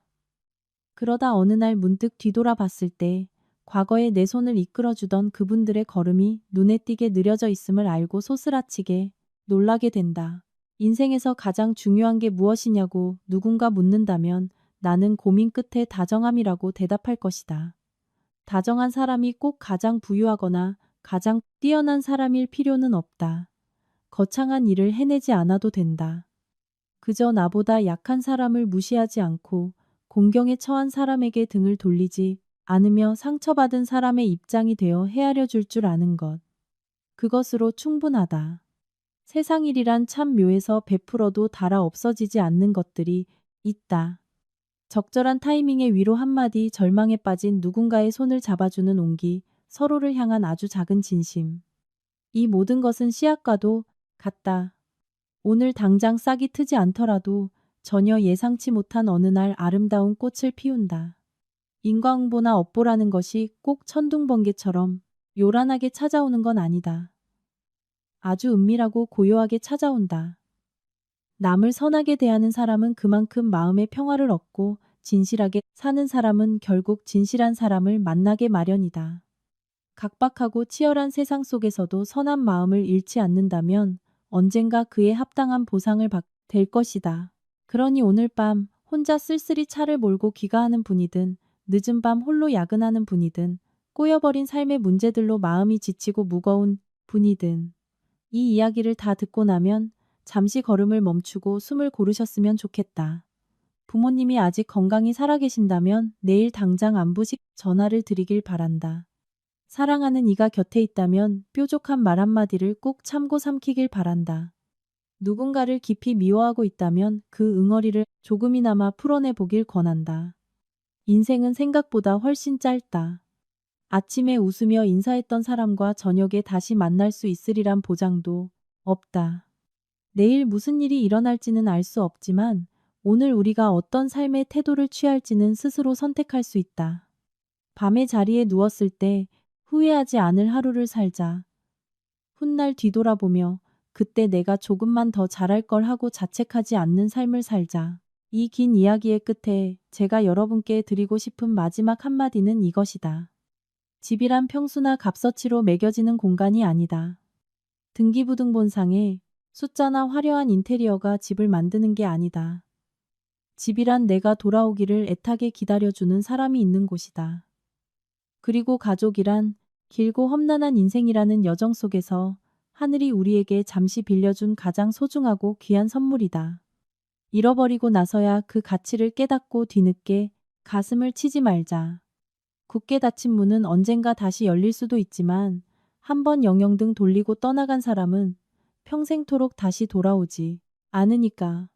그러다 어느 날 문득 뒤돌아 봤을 때 과거에 내 손을 이끌어주던 그분들의 걸음이 눈에 띄게 느려져 있음을 알고 소스라치게 놀라게 된다. 인생에서 가장 중요한 게 무엇이냐고 누군가 묻는다면 나는 고민 끝에 다정함이라고 대답할 것이다. 다정한 사람이 꼭 가장 부유하거나 가장 뛰어난 사람일 필요는 없다. 거창한 일을 해내지 않아도 된다. 그저 나보다 약한 사람을 무시하지 않고 공경에 처한 사람에게 등을 돌리지 않으며 상처받은 사람의 입장이 되어 헤아려 줄 줄 아는 것. 그것으로 충분하다. 세상 일이란 참 묘해서 베풀어도 닳아 없어지지 않는 것들이 있다. 적절한 타이밍에 위로 한마디, 절망에 빠진 누군가의 손을 잡아주는 온기, 서로를 향한 아주 작은 진심. 이 모든 것은 씨앗과도 같다. 오늘 당장 싹이 트지 않더라도 전혀 예상치 못한 어느 날 아름다운 꽃을 피운다. 인과응보나 업보라는 것이 꼭 천둥번개처럼 요란하게 찾아오는 건 아니다. 아주 은밀하고 고요하게 찾아온다. 남을 선하게 대하는 사람은 그만큼 마음의 평화를 얻고 진실하게 사는 사람은 결국 진실한 사람을 만나게 마련이다. 각박하고 치열한 세상 속에서도 선한 마음을 잃지 않는다면 언젠가 그에 합당한 보상을 받게 될 것이다. 그러니 오늘 밤 혼자 쓸쓸히 차를 몰고 귀가하는 분이든 늦은 밤 홀로 야근하는 분이든 꼬여버린 삶의 문제들로 마음이 지치고 무거운 분이든 이 이야기를 다 듣고 나면 잠시 걸음을 멈추고 숨을 고르셨으면 좋겠다. 부모님이 아직 건강히 살아계신다면 내일 당장 안부식 전화를 드리길 바란다. 사랑하는 이가 곁에 있다면 뾰족한 말 한마디를 꼭 참고 삼키길 바란다. 누군가를 깊이 미워하고 있다면 그 응어리를 조금이나마 풀어내 보길 권한다. 인생은 생각보다 훨씬 짧다. 아침에 웃으며 인사했던 사람과 저녁에 다시 만날 수 있으리란 보장도 없다. 내일 무슨 일이 일어날지는 알 수 없지만 오늘 우리가 어떤 삶의 태도를 취할지는 스스로 선택할 수 있다. 밤의 자리에 누웠을 때 후회하지 않을 하루를 살자. 훗날 뒤돌아보며 그때 내가 조금만 더 잘할 걸 하고 자책하지 않는 삶을 살자. 이 긴 이야기의 끝에 제가 여러분께 드리고 싶은 마지막 한마디는 이것이다. 집이란 평수나 값어치로 매겨지는 공간이 아니다. 등기부등본상에 숫자나 화려한 인테리어가 집을 만드는 게 아니다. 집이란 내가 돌아오기를 애타게 기다려주는 사람이 있는 곳이다. 그리고 가족이란 길고 험난한 인생이라는 여정 속에서 하늘이 우리에게 잠시 빌려준 가장 소중하고 귀한 선물이다. 잃어버리고 나서야 그 가치를 깨닫고 뒤늦게 가슴을 치지 말자. 굳게 닫힌 문은 언젠가 다시 열릴 수도 있지만 한번 영영등 돌리고 떠나간 사람은 평생토록 다시 돌아오지 않으니까.